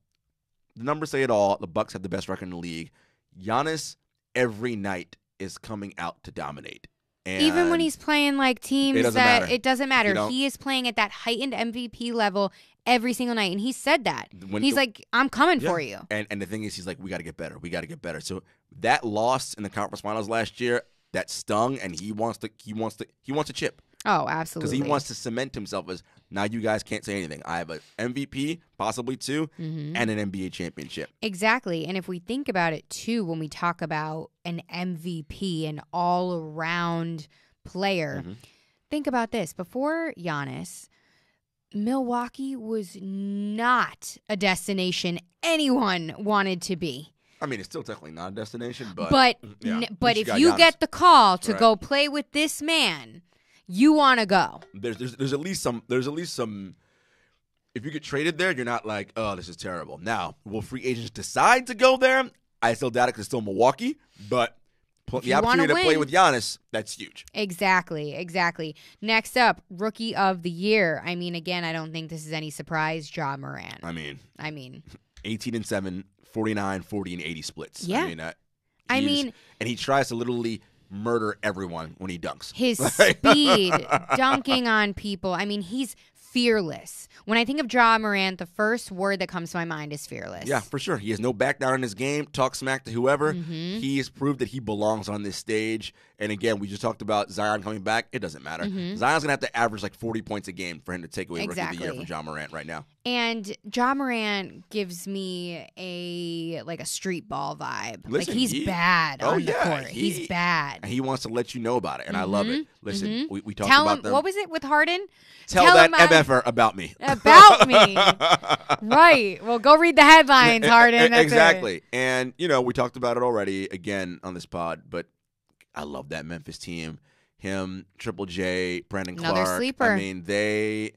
numbers say it all. The Bucks have the best record in the league. Giannis, every night, is coming out to dominate. And even when he's playing like teams it doesn't matter. You know? He is playing at that heightened MVP level every single night. And he said that. He's like, I'm coming for you. And the thing is, he's like, we got to get better. We got to get better. So that loss in the conference finals last year, that stung, and he wants to chip. Oh, absolutely. Because he wants to cement himself as, now you guys can't say anything. I have an MVP, possibly two, and an NBA championship. Exactly. And if we think about it, too, when we talk about an MVP, an all-around player, think about this. Before Giannis, Milwaukee was not a destination anyone wanted to be. I mean, it's still technically not a destination, but if you get the call to go play with this man, you want to go. There's at least some. If you get traded there, you're not like, oh, this is terrible. Now, will free agents decide to go there? I still doubt it because it's still Milwaukee. But the opportunity to play with Giannis, that's huge. Exactly. Next up, Rookie of the Year. I mean, again, I don't think this is any surprise. Ja Morant. I mean, 18-7, 49, 40, and 80 splits. Yeah. And he tries to literally murder everyone when he dunks. His speed, dunking on people. I mean, he's fearless. When I think of Ja Morant, the first word that comes to my mind is fearless. Yeah, for sure. He has no back down in his game. Talk smack to whoever. He has proved that he belongs on this stage. And again, we just talked about Zion coming back. It doesn't matter. Zion's going to have to average like 40 points a game for him to take away Rookie of the Year from Ja Morant right now. And Ja Morant gives me a street ball vibe. Listen, he's bad on the court. He's bad. And he wants to let you know about it, and I love it. Listen, we talked about them. What was it with Harden? Tell that MFer about me. About me. Right. Well, go read the headlines, Harden. That's exactly. It. And, we talked about it already again on this pod, but I love that Memphis team. Him, Triple J, Brandon Clark. Another sleeper. I mean, they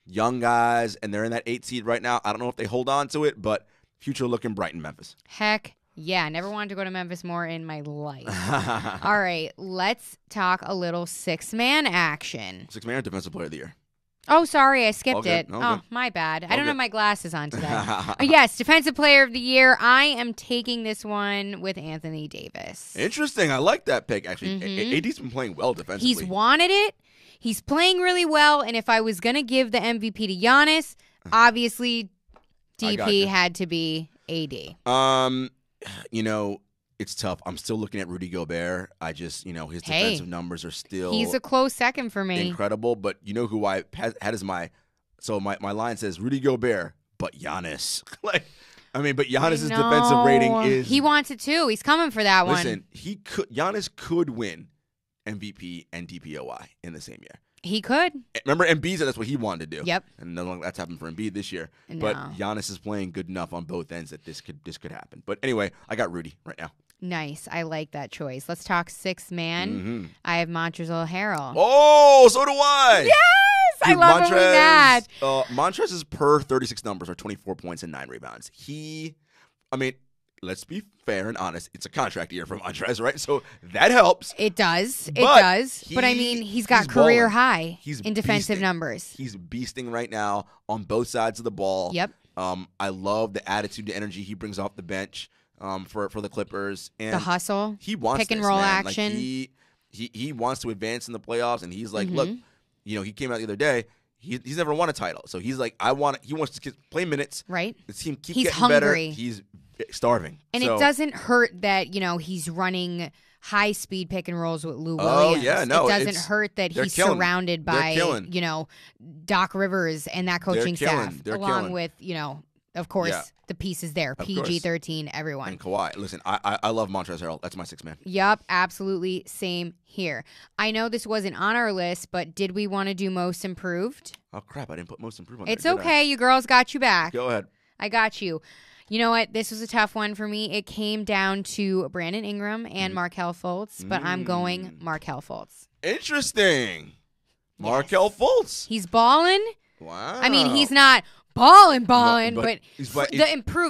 young guys, and they're in that 8 seed right now. I don't know if they hold on to it, but future looking bright in Memphis. Heck yeah. Never wanted to go to Memphis more in my life. All right. Let's talk a little six-man action. Six-man or Defensive Player of the Year? Oh, sorry. I skipped it. Oh, oh, my bad. I don't have my glasses on today. Yes, Defensive Player of the Year. I am taking this one with Anthony Davis. Interesting. I like that pick, actually. AD's been playing well defensively. He's wanted it. He's playing really well. And if I was going to give the MVP to Giannis, obviously DP had to be AD. It's tough. I'm still looking at Rudy Gobert. I just, his defensive numbers are still. He's a close second for me. Incredible. But you know who I had as my. So my line says Rudy Gobert, but Giannis. But Giannis's defensive rating is. He wants it too. He's coming for that one. Listen, Giannis could win MVP and DPOY in the same year. He could. Remember, Embiid said that's what he wanted to do. Yep. And no longer that's happened for Embiid this year. No. But Giannis is playing good enough on both ends that this could happen. But anyway, I got Rudy right now. Nice. I like that choice. Let's talk six-man. I have Montrezl Harrell. Oh, so do I. Yes! Dude, I love when we match. Montrezl's per 36 numbers are 24 points and 9 rebounds. Let's be fair and honest. It's a contract year for Montrez, right? So that helps. It does. But he's got career high in defensive beasting. Numbers. He's beasting right now on both sides of the ball. Yep. I love the attitude, the energy he brings off the bench for the Clippers. And the hustle. He wants pick and roll man. action. Like he wants to advance in the playoffs, and he's like, look, he came out the other day. He's never won a title, so he's like, he wants to play minutes. Right. The team keep he's getting hungry. better. He's starving. And it doesn't hurt that, he's running high-speed pick and rolls with Lou Williams. Oh, yeah, no. It doesn't hurt that he's surrounded by, Doc Rivers and that coaching staff, along with, of course, the pieces there. PG-13, everyone. And Kawhi. Listen, I love Montrezl Harrell. That's my sixth man. Yup, absolutely. Same here. I know this wasn't on our list, but did we want to do most improved? Oh, crap. I didn't put most improved on It's there, okay. You girls got you back. Go ahead. I got you. You know what? This was a tough one for me. It came down to Brandon Ingram and Markelle Fultz, but I'm going Markelle Fultz. Interesting. Markelle Fultz. He's balling. Wow. I mean, he's not balling, but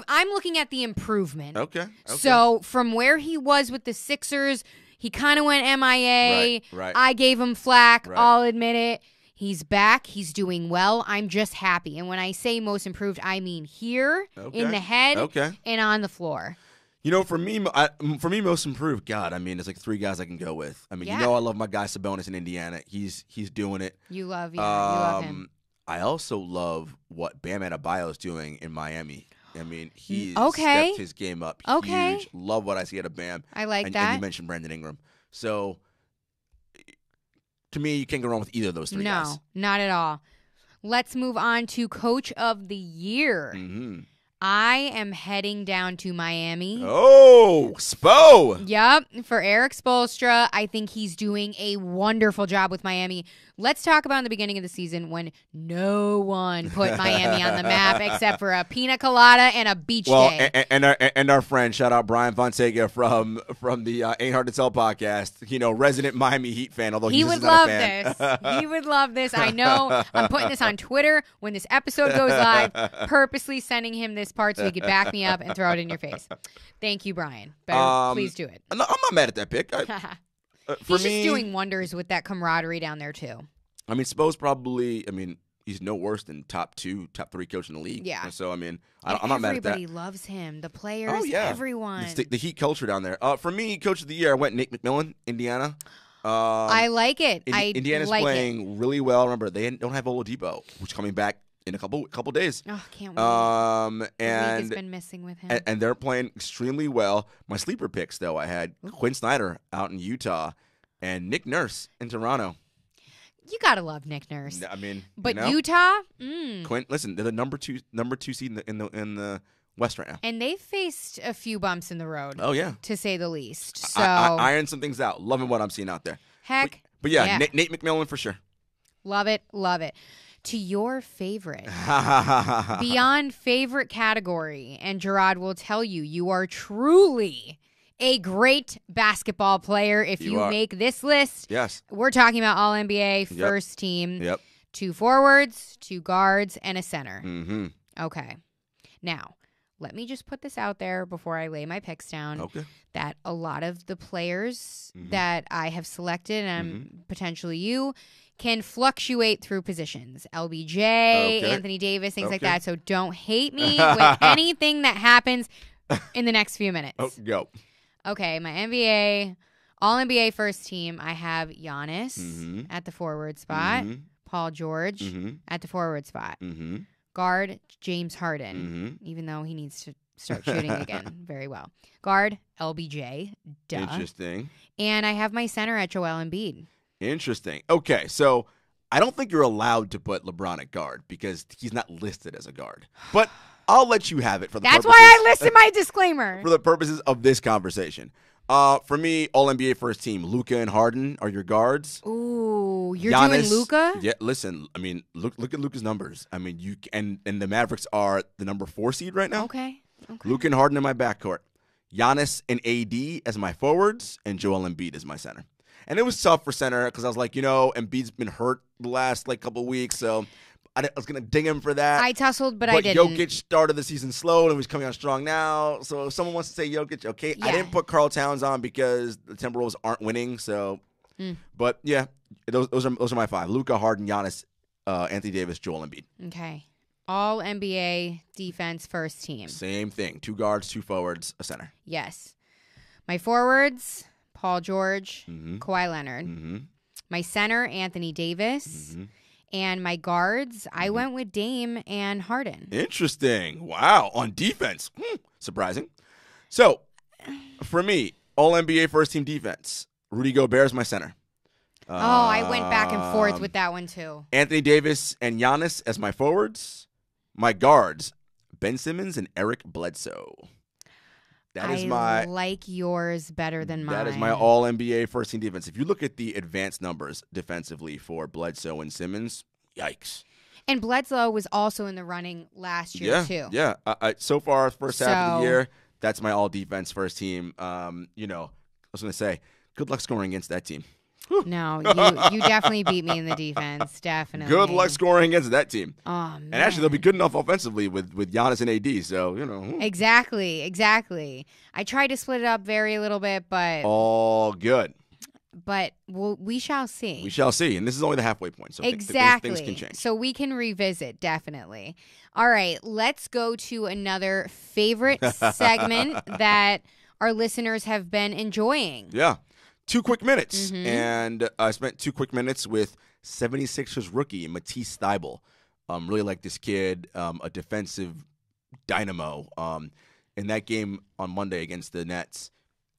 I'm looking at the improvement. Okay. So from where he was with the Sixers, He kind of went MIA. Right. I gave him flack. Right. I'll admit it. He's back. He's doing well. I'm just happy. And when I say most improved, I mean here, in the head, and on the floor. You know, for me, most improved. God, I mean, there's like 3 guys I can go with. I mean, Yeah. you know, I love my guy Sabonis in Indiana. He's doing it. You love him. I also love what Bam Adebayo is doing in Miami. I mean, he's Okay. stepped his game up Okay. huge. Love what I see out of Bam. I like And that. you mentioned Brandon Ingram. So, to me, you can't go wrong with either of those 3 guys. No, not at all. Let's move on to Coach of the Year. Mm-hmm. I am heading down to Miami. Oh, Spo. Yep, for Eric Spoelstra. I think he's doing a wonderful job with Miami. Let's talk about in the beginning of the season when no one put Miami on the map except for a pina colada and a beach day. And our friend, shout out Brian Fonseca from the Ain't Hard to Tell podcast. You know, resident Miami Heat fan. Although He he's would not love a fan. this. He would love this. I know. I'm putting this on Twitter when this episode goes live, purposely sending him this part so he could back me up and throw it in your face. Thank you, Brian. Please do it. No, I'm not mad at that pick. For He's me, just doing wonders with that camaraderie down there, too. I mean, Spo's probably. I mean, he's no worse than top 3 coach in the league. Yeah. And so I mean, I'm not mad at that. Everybody loves him. The players, Oh yeah, everyone. It's the Heat culture down there. For me, coach of the year, I went Nate McMillan, Indiana. I like it. Indiana's like playing really well. Remember, they don't have Oladipo, who's coming back in a couple days. Oh, can't wait. The league has And been missing with him. and they're playing extremely well. My sleeper picks, though, I had Quinn Snyder out in Utah and Nick Nurse in Toronto. You gotta love Nick Nurse. I mean, But you know, Utah, Quinn, listen, they're the number two seed in the West right now. and they faced a few bumps in the road, Oh yeah, to say the least. So I iron some things out. Loving what I'm seeing out there. heck, But yeah, Nate McMillan for sure. love it, love it. To your favorite, beyond favorite category, and Gerard will tell you, you are truly a great basketball player if You you are. make this list. Yes. We're talking about All NBA, first team, Yep. 2 forwards, 2 guards, and a center. Mm-hmm. Okay. Now, let me just put this out there before I lay my picks down. Okay. That a lot of the players that I have selected, and potentially you, can fluctuate through positions. LBJ, Okay. Anthony Davis, things like Okay. that. So don't hate me with anything that happens in the next few minutes. Oh, go. Okay, my NBA, All NBA first team, I have Giannis Mhm. at the forward spot, Mhm. Paul George Mhm. at the forward spot, Mm-hmm. guard James Harden, Mhm. even though he needs to start shooting again very well. Guard LBJ, duh. Interesting. And I have my center at Joel Embiid. Interesting. Okay, so I don't think you're allowed to put LeBron at guard because he's not listed as a guard. But I'll let you have it for the That's purposes, why I listed my disclaimer. for the purposes of this conversation. For me, All NBA first team, Luka and Harden are your guards. Ooh, you're Giannis, doing Luka? Yeah, listen. I mean, look at Luka's numbers. I mean, and the Mavericks are the number 4 seed right now. Okay. Luka and Harden in my backcourt, Giannis and AD as my forwards, and Joel Embiid as my center. And it was tough for center because I was like, Embiid's been hurt the last couple weeks, so I was gonna ding him for that. I tussled, but I didn't. Jokic started the season slow and he's coming on strong now. So if someone wants to say Jokic, okay. Yeah. I didn't put Karl Towns on because the Timberwolves aren't winning. So, but yeah, those are my 5: Luka, Harden, Giannis, Anthony Davis, Joel Embiid. Okay. All NBA defense first team. Same thing: 2 guards, 2 forwards, a center. Yes. My forwards, Paul George, Mhm. Kawhi Leonard. Mm-hmm. My center, Anthony Davis. And my guards, I went with Dame and Harden. Interesting. Wow. On defense. Surprising. So, for me, All NBA first team defense. Rudy Gobert is my center. Oh, I went back and forth with that one too. Anthony Davis and Giannis as my forwards. My guards, Ben Simmons and Eric Bledsoe. I like yours better than mine. That is my All NBA first team defense. If you look at the advanced numbers defensively for Bledsoe and Simmons, yikes. And Bledsoe was also in the running last year too. Yeah. So far, first half of So- the year, that's my all defense first team. I was going to say, good luck scoring against that team. No, you definitely beat me in the defense. Definitely. Good luck scoring against that team. Oh, man. And actually, they'll be good enough offensively with Giannis and AD. So, Exactly. I tried to split it up very little bit, but all good. we shall see. We shall see. And this is only the halfway point. So Exactly. things can change. So we can revisit, definitely. All right, let's go to another favorite segment that our listeners have been enjoying. Yeah. 2 quick minutes. Mm-hmm. And I spent 2 quick minutes with 76ers rookie Matisse Thybulle. Really like this kid, a defensive dynamo. In that game on Monday against the Nets,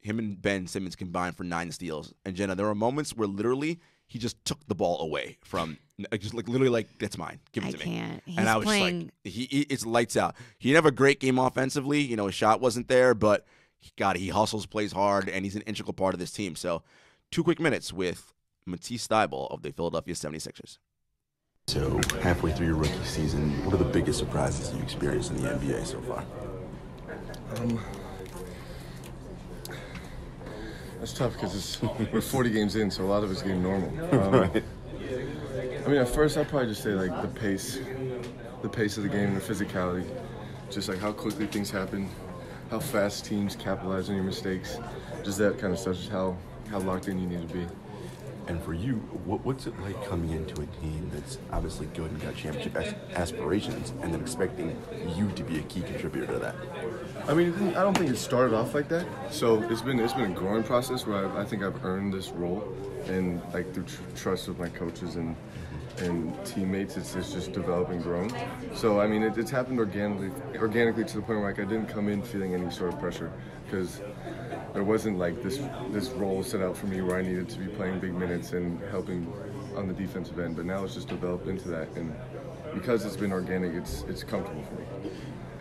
him and Ben Simmons combined for 9 steals. And Jenna, there were moments where literally he just took the ball away from, just like literally like, that's mine. Give it to me. I can't. He's and I was playing... just like, it's lights out. He didn't have a great game offensively. His shot wasn't there, but he hustles, plays hard, and he's an integral part of this team. So 2 quick minutes with Matisse Thybulle of the Philadelphia 76ers. So halfway through your rookie season, what are the biggest surprises you experienced in the NBA so far? That's tough because we're 40 games in, so a lot of it's getting normal. Right. I mean, at first I'd probably just say like the pace of the game, the physicality, just like how quickly things happen, how fast teams capitalize on your mistakes, just that kind of stuff, just how locked in you need to be. And for you, what's it like coming into a team that's obviously good and got championship aspirations, and then expecting you to be a key contributor to that? I mean, I don't think it started off like that. So it's been a growing process where I think I've earned this role, and like through trust with my coaches and teammates, it's just developed and grown. So I mean, it's happened organically to the point where like I didn't come in feeling any sort of pressure, because there wasn't like this role set out for me where I needed to be playing big minutes and helping on the defensive end. But now it's just developed into that, and because it's been organic, it's comfortable for me.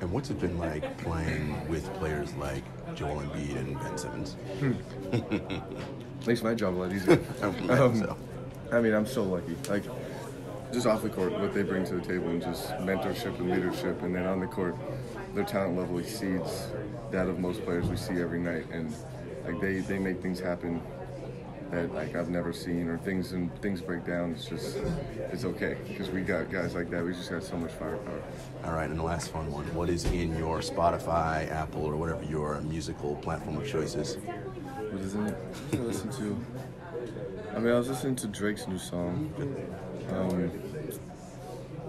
And what's it been like playing with players like Joel Embiid and Ben Simmons? Makes my job a lot easier. I mean, I'm so lucky. Like, just off the court, what they bring to the table, and just mentorship and leadership, and then on the court, their talent level exceeds that of most players we see every night, and like they make things happen that like I've never seen, or things break down. It's okay because we got guys like that. We just got so much firepower. All right, and the last fun one. What is in your Spotify, Apple, or whatever your musical platform of choice is? What is it? What did I listen to? I mean, I was listening to Drake's new song.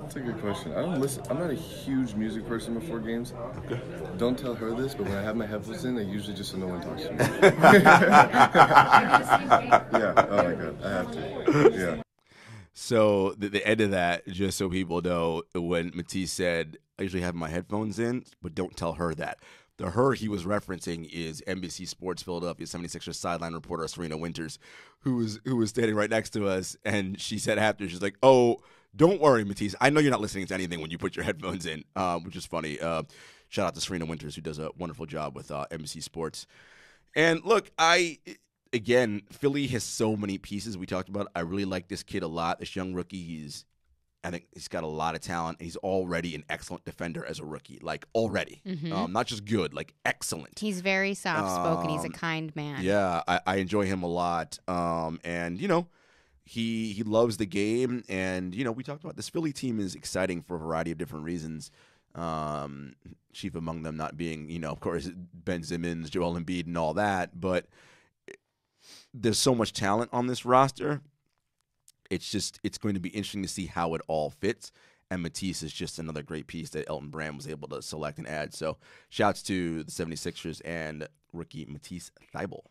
That's a good question. I'm not a huge music person before games. Okay. Don't tell her this, but when I have my headphones in, I usually just so no one talks to me. Yeah. Oh my God. I have to. Yeah. So the end of that, just so people know, when Matisse said, "I usually have my headphones in, but don't tell her that." The her he was referencing is NBC Sports Philadelphia 76ers sideline reporter Serena Winters, who was standing right next to us, and she said after, she's like, "Oh, don't worry, Matisse. I know you're not listening to anything when you put your headphones in," which is funny. Shout out to Serena Winters, who does a wonderful job with NBC Sports. And look, Philly has so many pieces we talked about. I really like this kid a lot. This young rookie, I think he's got a lot of talent. He's already an excellent defender as a rookie, like already. Mm-hmm. Not just good, like excellent. He's very soft-spoken. He's a kind man. Yeah, I enjoy him a lot. And, he loves the game. And, we talked about this Philly team is exciting for a variety of different reasons. Chief among them not being, of course, Ben Simmons, Joel Embiid, and all that. But there's so much talent on this roster. It's going to be interesting to see how it all fits. And Matisse is just another great piece that Elton Brand was able to select and add. So shouts to the 76ers and rookie Matisse Thybulle.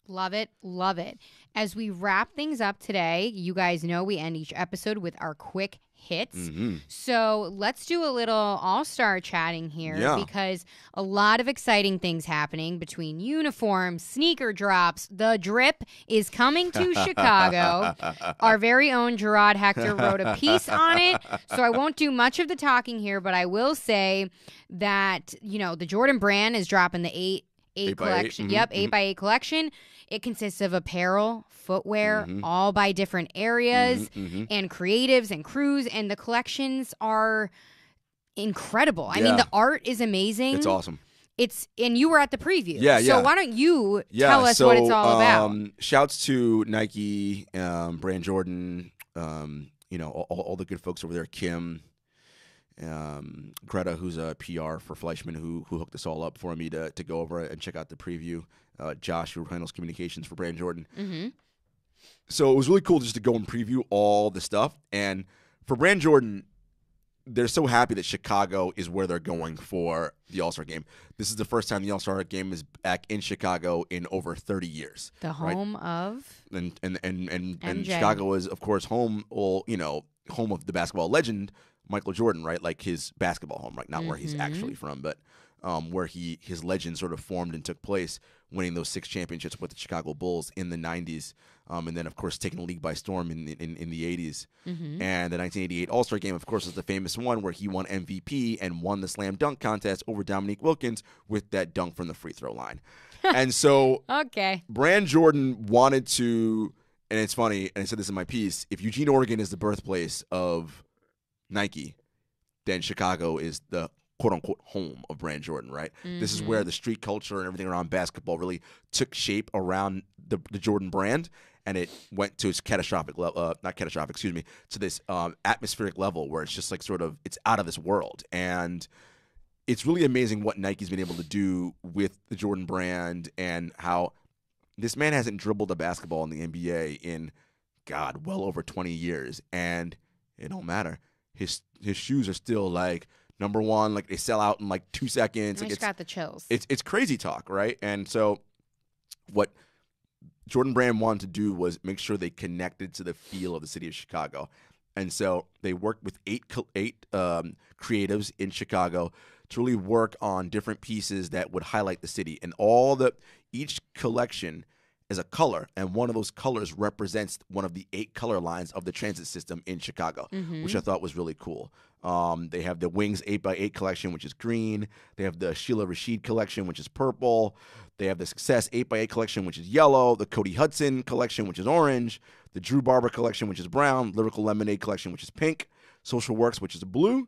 Love it. Love it. As we wrap things up today, you guys know we end each episode with our quick hits. Mm-hmm. So let's do a little all-star chatting here because a lot of exciting things happening between uniforms, sneaker drops. The drip is coming to Chicago. Our very own Gerard Hector wrote a piece on it. So I won't do much of the talking here, but I will say that, the Jordan brand is dropping the 8 collection. Mm-hmm. Yep, 8x8 collection. It consists of apparel, footwear, all by different areas, and creatives and crews, and the collections are incredible. I mean, the art is amazing. It's awesome. and you were at the preview. Yeah, So yeah. why don't you tell us what it's all about? Shouts to Nike, Brand Jordan, all the good folks over there, Kim, Greta, who's a PR for Fleischmann, who hooked us all up for me to go over and check out the preview. Josh, who handles communications for Brand Jordan. Mm-hmm. So it was really cool just to go and preview all the stuff. And for Brand Jordan, they're so happy that Chicago is where they're going for the All-Star Game. This is the first time the All-Star Game is back in Chicago in over 30 years. The home of and MJ. Chicago is, of course, home of the basketball legend Michael Jordan, right? Like his basketball home, right? Not where he's actually from, but where his legend sort of formed and took place, winning those 6 championships with the Chicago Bulls in the 90s, and then, of course, taking the league by storm in the 80s. And the 1988 All-Star Game, of course, is the famous one where he won MVP and won the slam dunk contest over Dominique Wilkins with that dunk from the free throw line. And so Okay. Brand Jordan wanted to, and it's funny, and I said this in my piece, if Eugene, Oregon is the birthplace of Nike, then Chicago is the quote-unquote home of Brand Jordan, right? This is where the street culture and everything around basketball really took shape around the Jordan brand, and it went to its catastrophic level, to this atmospheric level where it's just like sort of, it's out of this world. And it's really amazing what Nike's been able to do with the Jordan brand and how this man hasn't dribbled a basketball in the NBA in, God, well over 20 years. And it don't matter. His shoes are still like number one, like they sell out in like 2 seconds. I Like just got the chills. It's crazy talk, right? And so what Jordan Brand wanted to do was make sure they connected to the feel of the city of Chicago. And so they worked with eight creatives in Chicago to really work on different pieces that would highlight the city. And each collection is a color, and one of those colors represents one of the 8 color lines of the transit system in Chicago, which I thought was really cool. They have the Wings 8x8 collection, which is green. They have the Sheila Rashid collection, which is purple. They have the Success 8x8 collection, which is yellow. The Cody Hudson collection, which is orange. The Drew Barber collection, which is brown. Lyrical Lemonade collection, which is pink. Social Works, which is blue.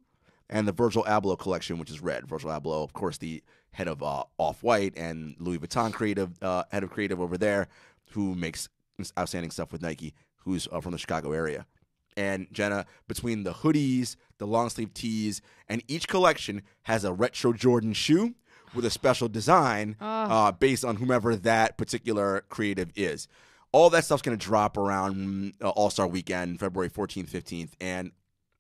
And the Virgil Abloh collection, which is red. Virgil Abloh, of course, the head of Off-White and Louis Vuitton head of creative over there, who makes outstanding stuff with Nike, who's from the Chicago area. And Jenna, between the hoodies, the long sleeve tees, and each collection has a retro Jordan shoe with a special design based on whomever that particular creative is. All that stuff's going to drop around All-Star Weekend, February 14th, 15th. And,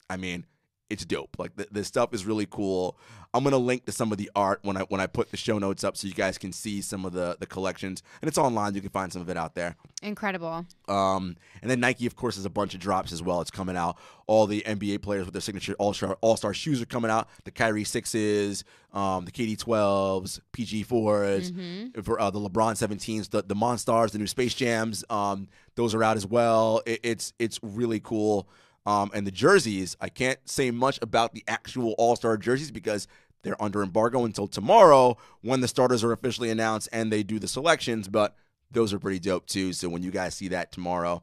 I mean, it's dope. Like the stuff is really cool. I'm gonna link to some of the art when I put the show notes up so you guys can see some of the collections, and it's online. You can find some of it out there. Incredible. And then Nike, of course, has a bunch of drops as well. It's coming out. All the NBA players with their signature All-Star shoes are coming out. The Kyrie 6s, the KD 12s, PG 4s, for the LeBron 17s, the Monstars, the new Space Jams. Those are out as well. It's really cool. And the jerseys, I can't say much about the actual All-Star jerseys because they're under embargo until tomorrow when the starters are officially announced and they do the selections, but those are pretty dope too. So when you guys see that tomorrow,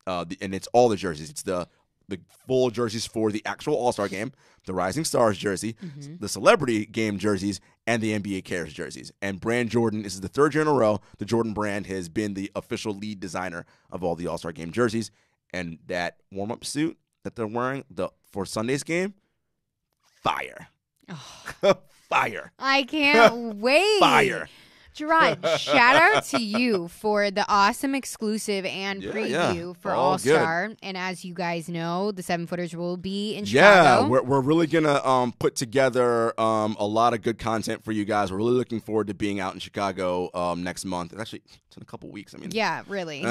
and it's all the jerseys. It's the full jerseys for the actual All-Star game, the Rising Stars jersey, the Celebrity Game jerseys, and the NBA Cares jerseys. And Brand Jordan, this is the 3rd year in a row, the Jordan brand has been the official lead designer of all the All-Star game jerseys. And that warm-up suit that they're wearing for Sunday's game, fire. Fire. I can't wait. Fire. Gerard, shout out to you for the awesome exclusive and preview for All-Star. And as you guys know, the 7-footers will be in Chicago. Yeah, we're really going to put together a lot of good content for you guys. We're really looking forward to being out in Chicago next month. Actually, it's in a couple weeks. I mean, yeah, really.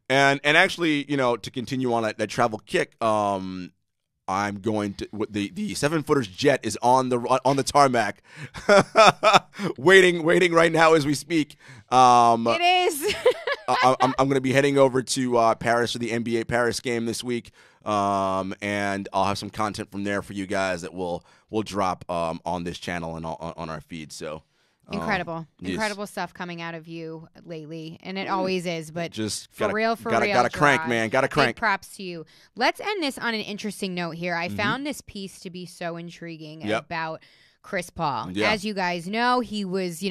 And actually, to continue on that travel kick, I'm going to the 7-footers jet is on the tarmac, waiting right now as we speak. It is. I'm going to be heading over to Paris for the NBA Paris game this week, and I'll have some content from there for you guys that we'll drop on this channel and on our feed. So. Incredible stuff coming out of you lately, and it always is. But just for real, gotta crank, man, gotta crank. Big props to you. Let's end this on an interesting note here. I found this piece to be so intriguing about Chris Paul. Yeah. As you guys know, he was,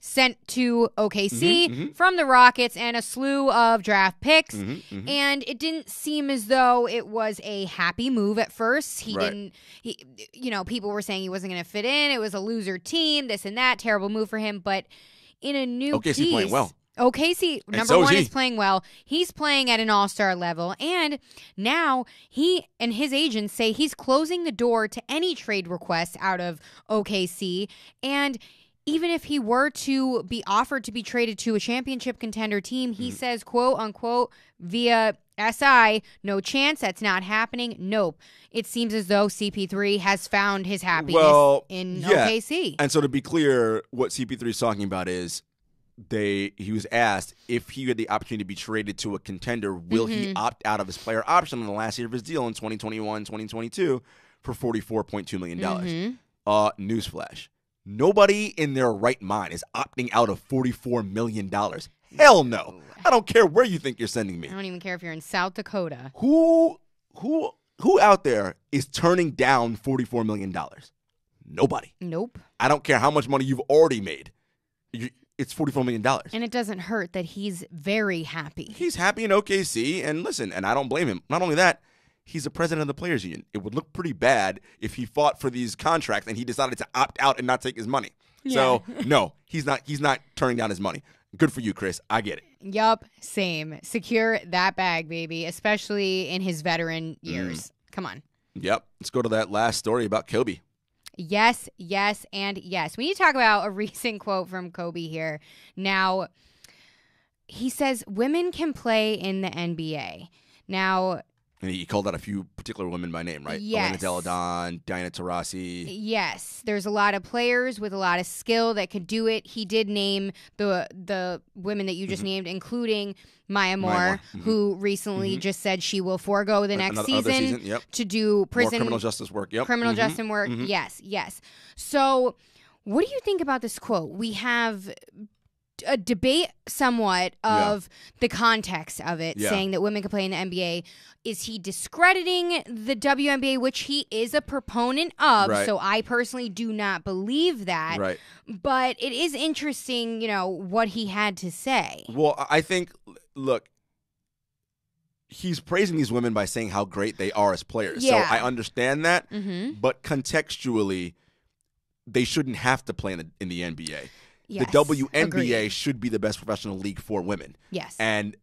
sent to OKC from the Rockets and a slew of draft picks. And it didn't seem as though it was a happy move at first. People were saying he wasn't going to fit in. It was a loser team, this and that, terrible move for him. But in a new OKC playing well. OKC, number one, is playing well. He's playing at an all-star level. And now he and his agents say he's closing the door to any trade requests out of OKC. And even if he were to be offered to be traded to a championship contender team, he says, quote unquote, via SI, no chance, that's not happening. Nope. It seems as though CP3 has found his happiness in OKC. And so to be clear, what CP3 is talking about is he was asked if he had the opportunity to be traded to a contender, will he opt out of his player option in the last year of his deal in 2021, 2022 for $44.2 million. Newsflash. Nobody in their right mind is opting out of $44 million. Hell no. I don't care where you think you're sending me. I don't even care if you're in South Dakota. Who out there is turning down $44 million? Nobody. Nope. I don't care how much money you've already made. It's $44 million. And it doesn't hurt that he's very happy. He's happy in OKC, and listen, and I don't blame him. Not only that, he's the president of the Players Union. It would look pretty bad if he fought for these contracts and he decided to opt out and not take his money. Yeah. So, no, he's not turning down his money. Good for you, Chris. I get it. Yup, same. Secure that bag, baby, especially in his veteran years. Come on. Yep. Let's go to that last story about Kobe. Yes, yes, and yes. We need to talk about a recent quote from Kobe here. Now, he says women can play in the NBA. Now, and he called out a few particular women by name, right? Yes. Elena Deladon, Diana Taurasi. Yes. There's a lot of players with a lot of skill that could do it. He did name the women that you just named, including Maya Moore, who recently just said she will forego the next season to do prison. More criminal justice work. Yep. Criminal justice work. Yes, yes. So what do you think about this quote? We have a debate somewhat of the context of it, saying that women can play in the NBA. Is he discrediting the WNBA, which he is a proponent of? Right. So I personally do not believe that. Right. But it is interesting, what he had to say. Well, I think, look, he's praising these women by saying how great they are as players. Yeah. So I understand that, but contextually, they shouldn't have to play in the NBA. Yes, the WNBA agreed. should be the best professional league for women. Yes. And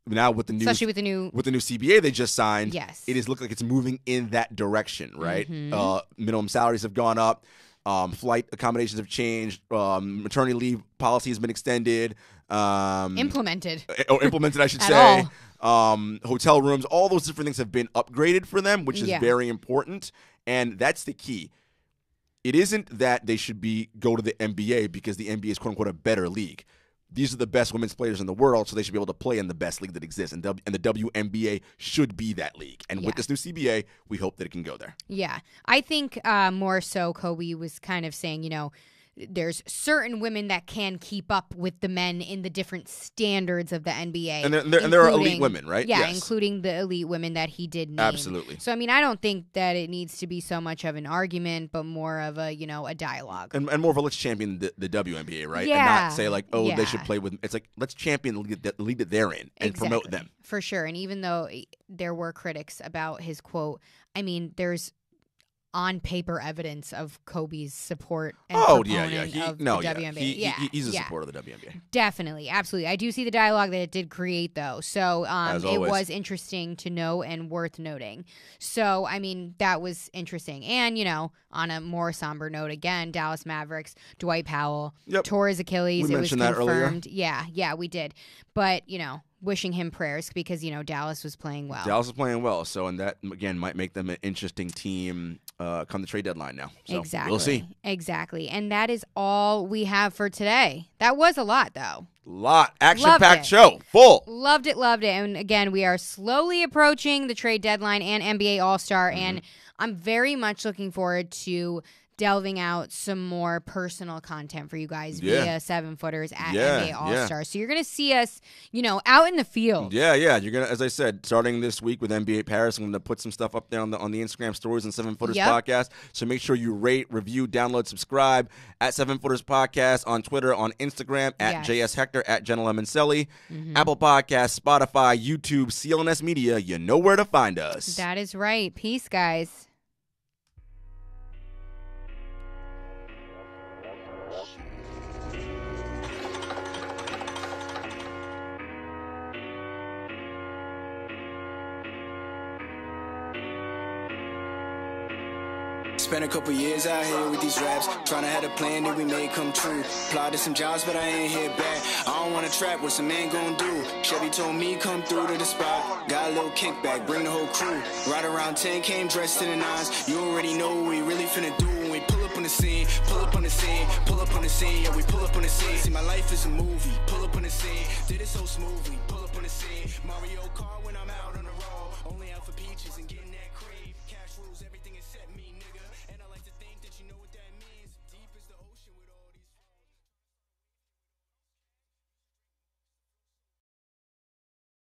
now with the new Especially with the new CBA they just signed, Yes. it is looking like it's moving in that direction, right? Minimum salaries have gone up, flight accommodations have changed, maternity leave policy has been extended, implemented. or implemented, I should At say. Hotel rooms, all those different things have been upgraded for them, which is very important, and that's the key. It isn't that they should go to the NBA because the NBA is quote unquote a better league. These are the best women's players in the world, so they should be able to play in the best league that exists. And the WNBA should be that league. And with this new CBA, we hope that it can go there. Yeah. I think more so Kobe was kind of saying, there's certain women that can keep up with the men in the different standards of the NBA. And there are elite women, right? Yeah, Yes. including the elite women that he did name. Absolutely. So, I don't think that it needs to be so much of an argument, but more of a, a dialogue. And more of a let's champion the WNBA, right? Yeah. And not say like, they should play with. It's like, let's champion the league that they're in and promote them. For sure. And even though there were critics about his quote, there's on paper evidence of Kobe's support and proponent of the WNBA. He's a supporter of the WNBA. Definitely, absolutely. I do see the dialogue that it did create, though. So it always. was interesting to know and worth noting. So, that was interesting. And, on a more somber note, again, Dallas Mavericks, Dwight Powell, tore his Achilles. We it was mentioned that confirmed. earlier. Yeah, we did. But, wishing him prayers because, Dallas was playing well. Dallas is playing well. So, and that, again, might make them an interesting team come the trade deadline now. So Exactly. We'll see. Exactly. And that is all we have for today. That was a lot, though. Action-packed show. Full. Loved it. And again, we are slowly approaching the trade deadline and NBA All-Star. And I'm very much looking forward to delving out some more personal content for you guys via 7-footers at NBA All-Star. So you're going to see us, out in the field. Yeah. You're going to, as I said, starting this week with NBA Paris, I'm going to put some stuff up there on the Instagram stories and 7-footers podcast. So make sure you rate, review, download, subscribe at 7-footers podcast on Twitter, on Instagram at JS Hector, at Jenna Lemoncelli, Apple Podcasts, Spotify, YouTube, CLNS Media. You know where to find us. That is right. Peace, guys. Spent a couple years out here with these raps, trying to have a plan that we made come true. Applied to some jobs, but I ain't hit back. I don't want to trap, what some man gon' do? Chevy told me come through to the spot. Got a little kickback, bring the whole crew. Right around 10, came dressed in the nines. You already know what we really finna do when we pull up on the scene. Pull up on the scene, pull up on the scene. Yeah, we pull up on the scene. See, my life is a movie. Pull up on the scene, did it so smoothly. Pull up on the scene, Mario Kart when I'm out on the road. Only out for peaches and getting that cream. Cash rules, everything except me, nigga. And I like to think that you know what that means. Deep as the ocean with all these.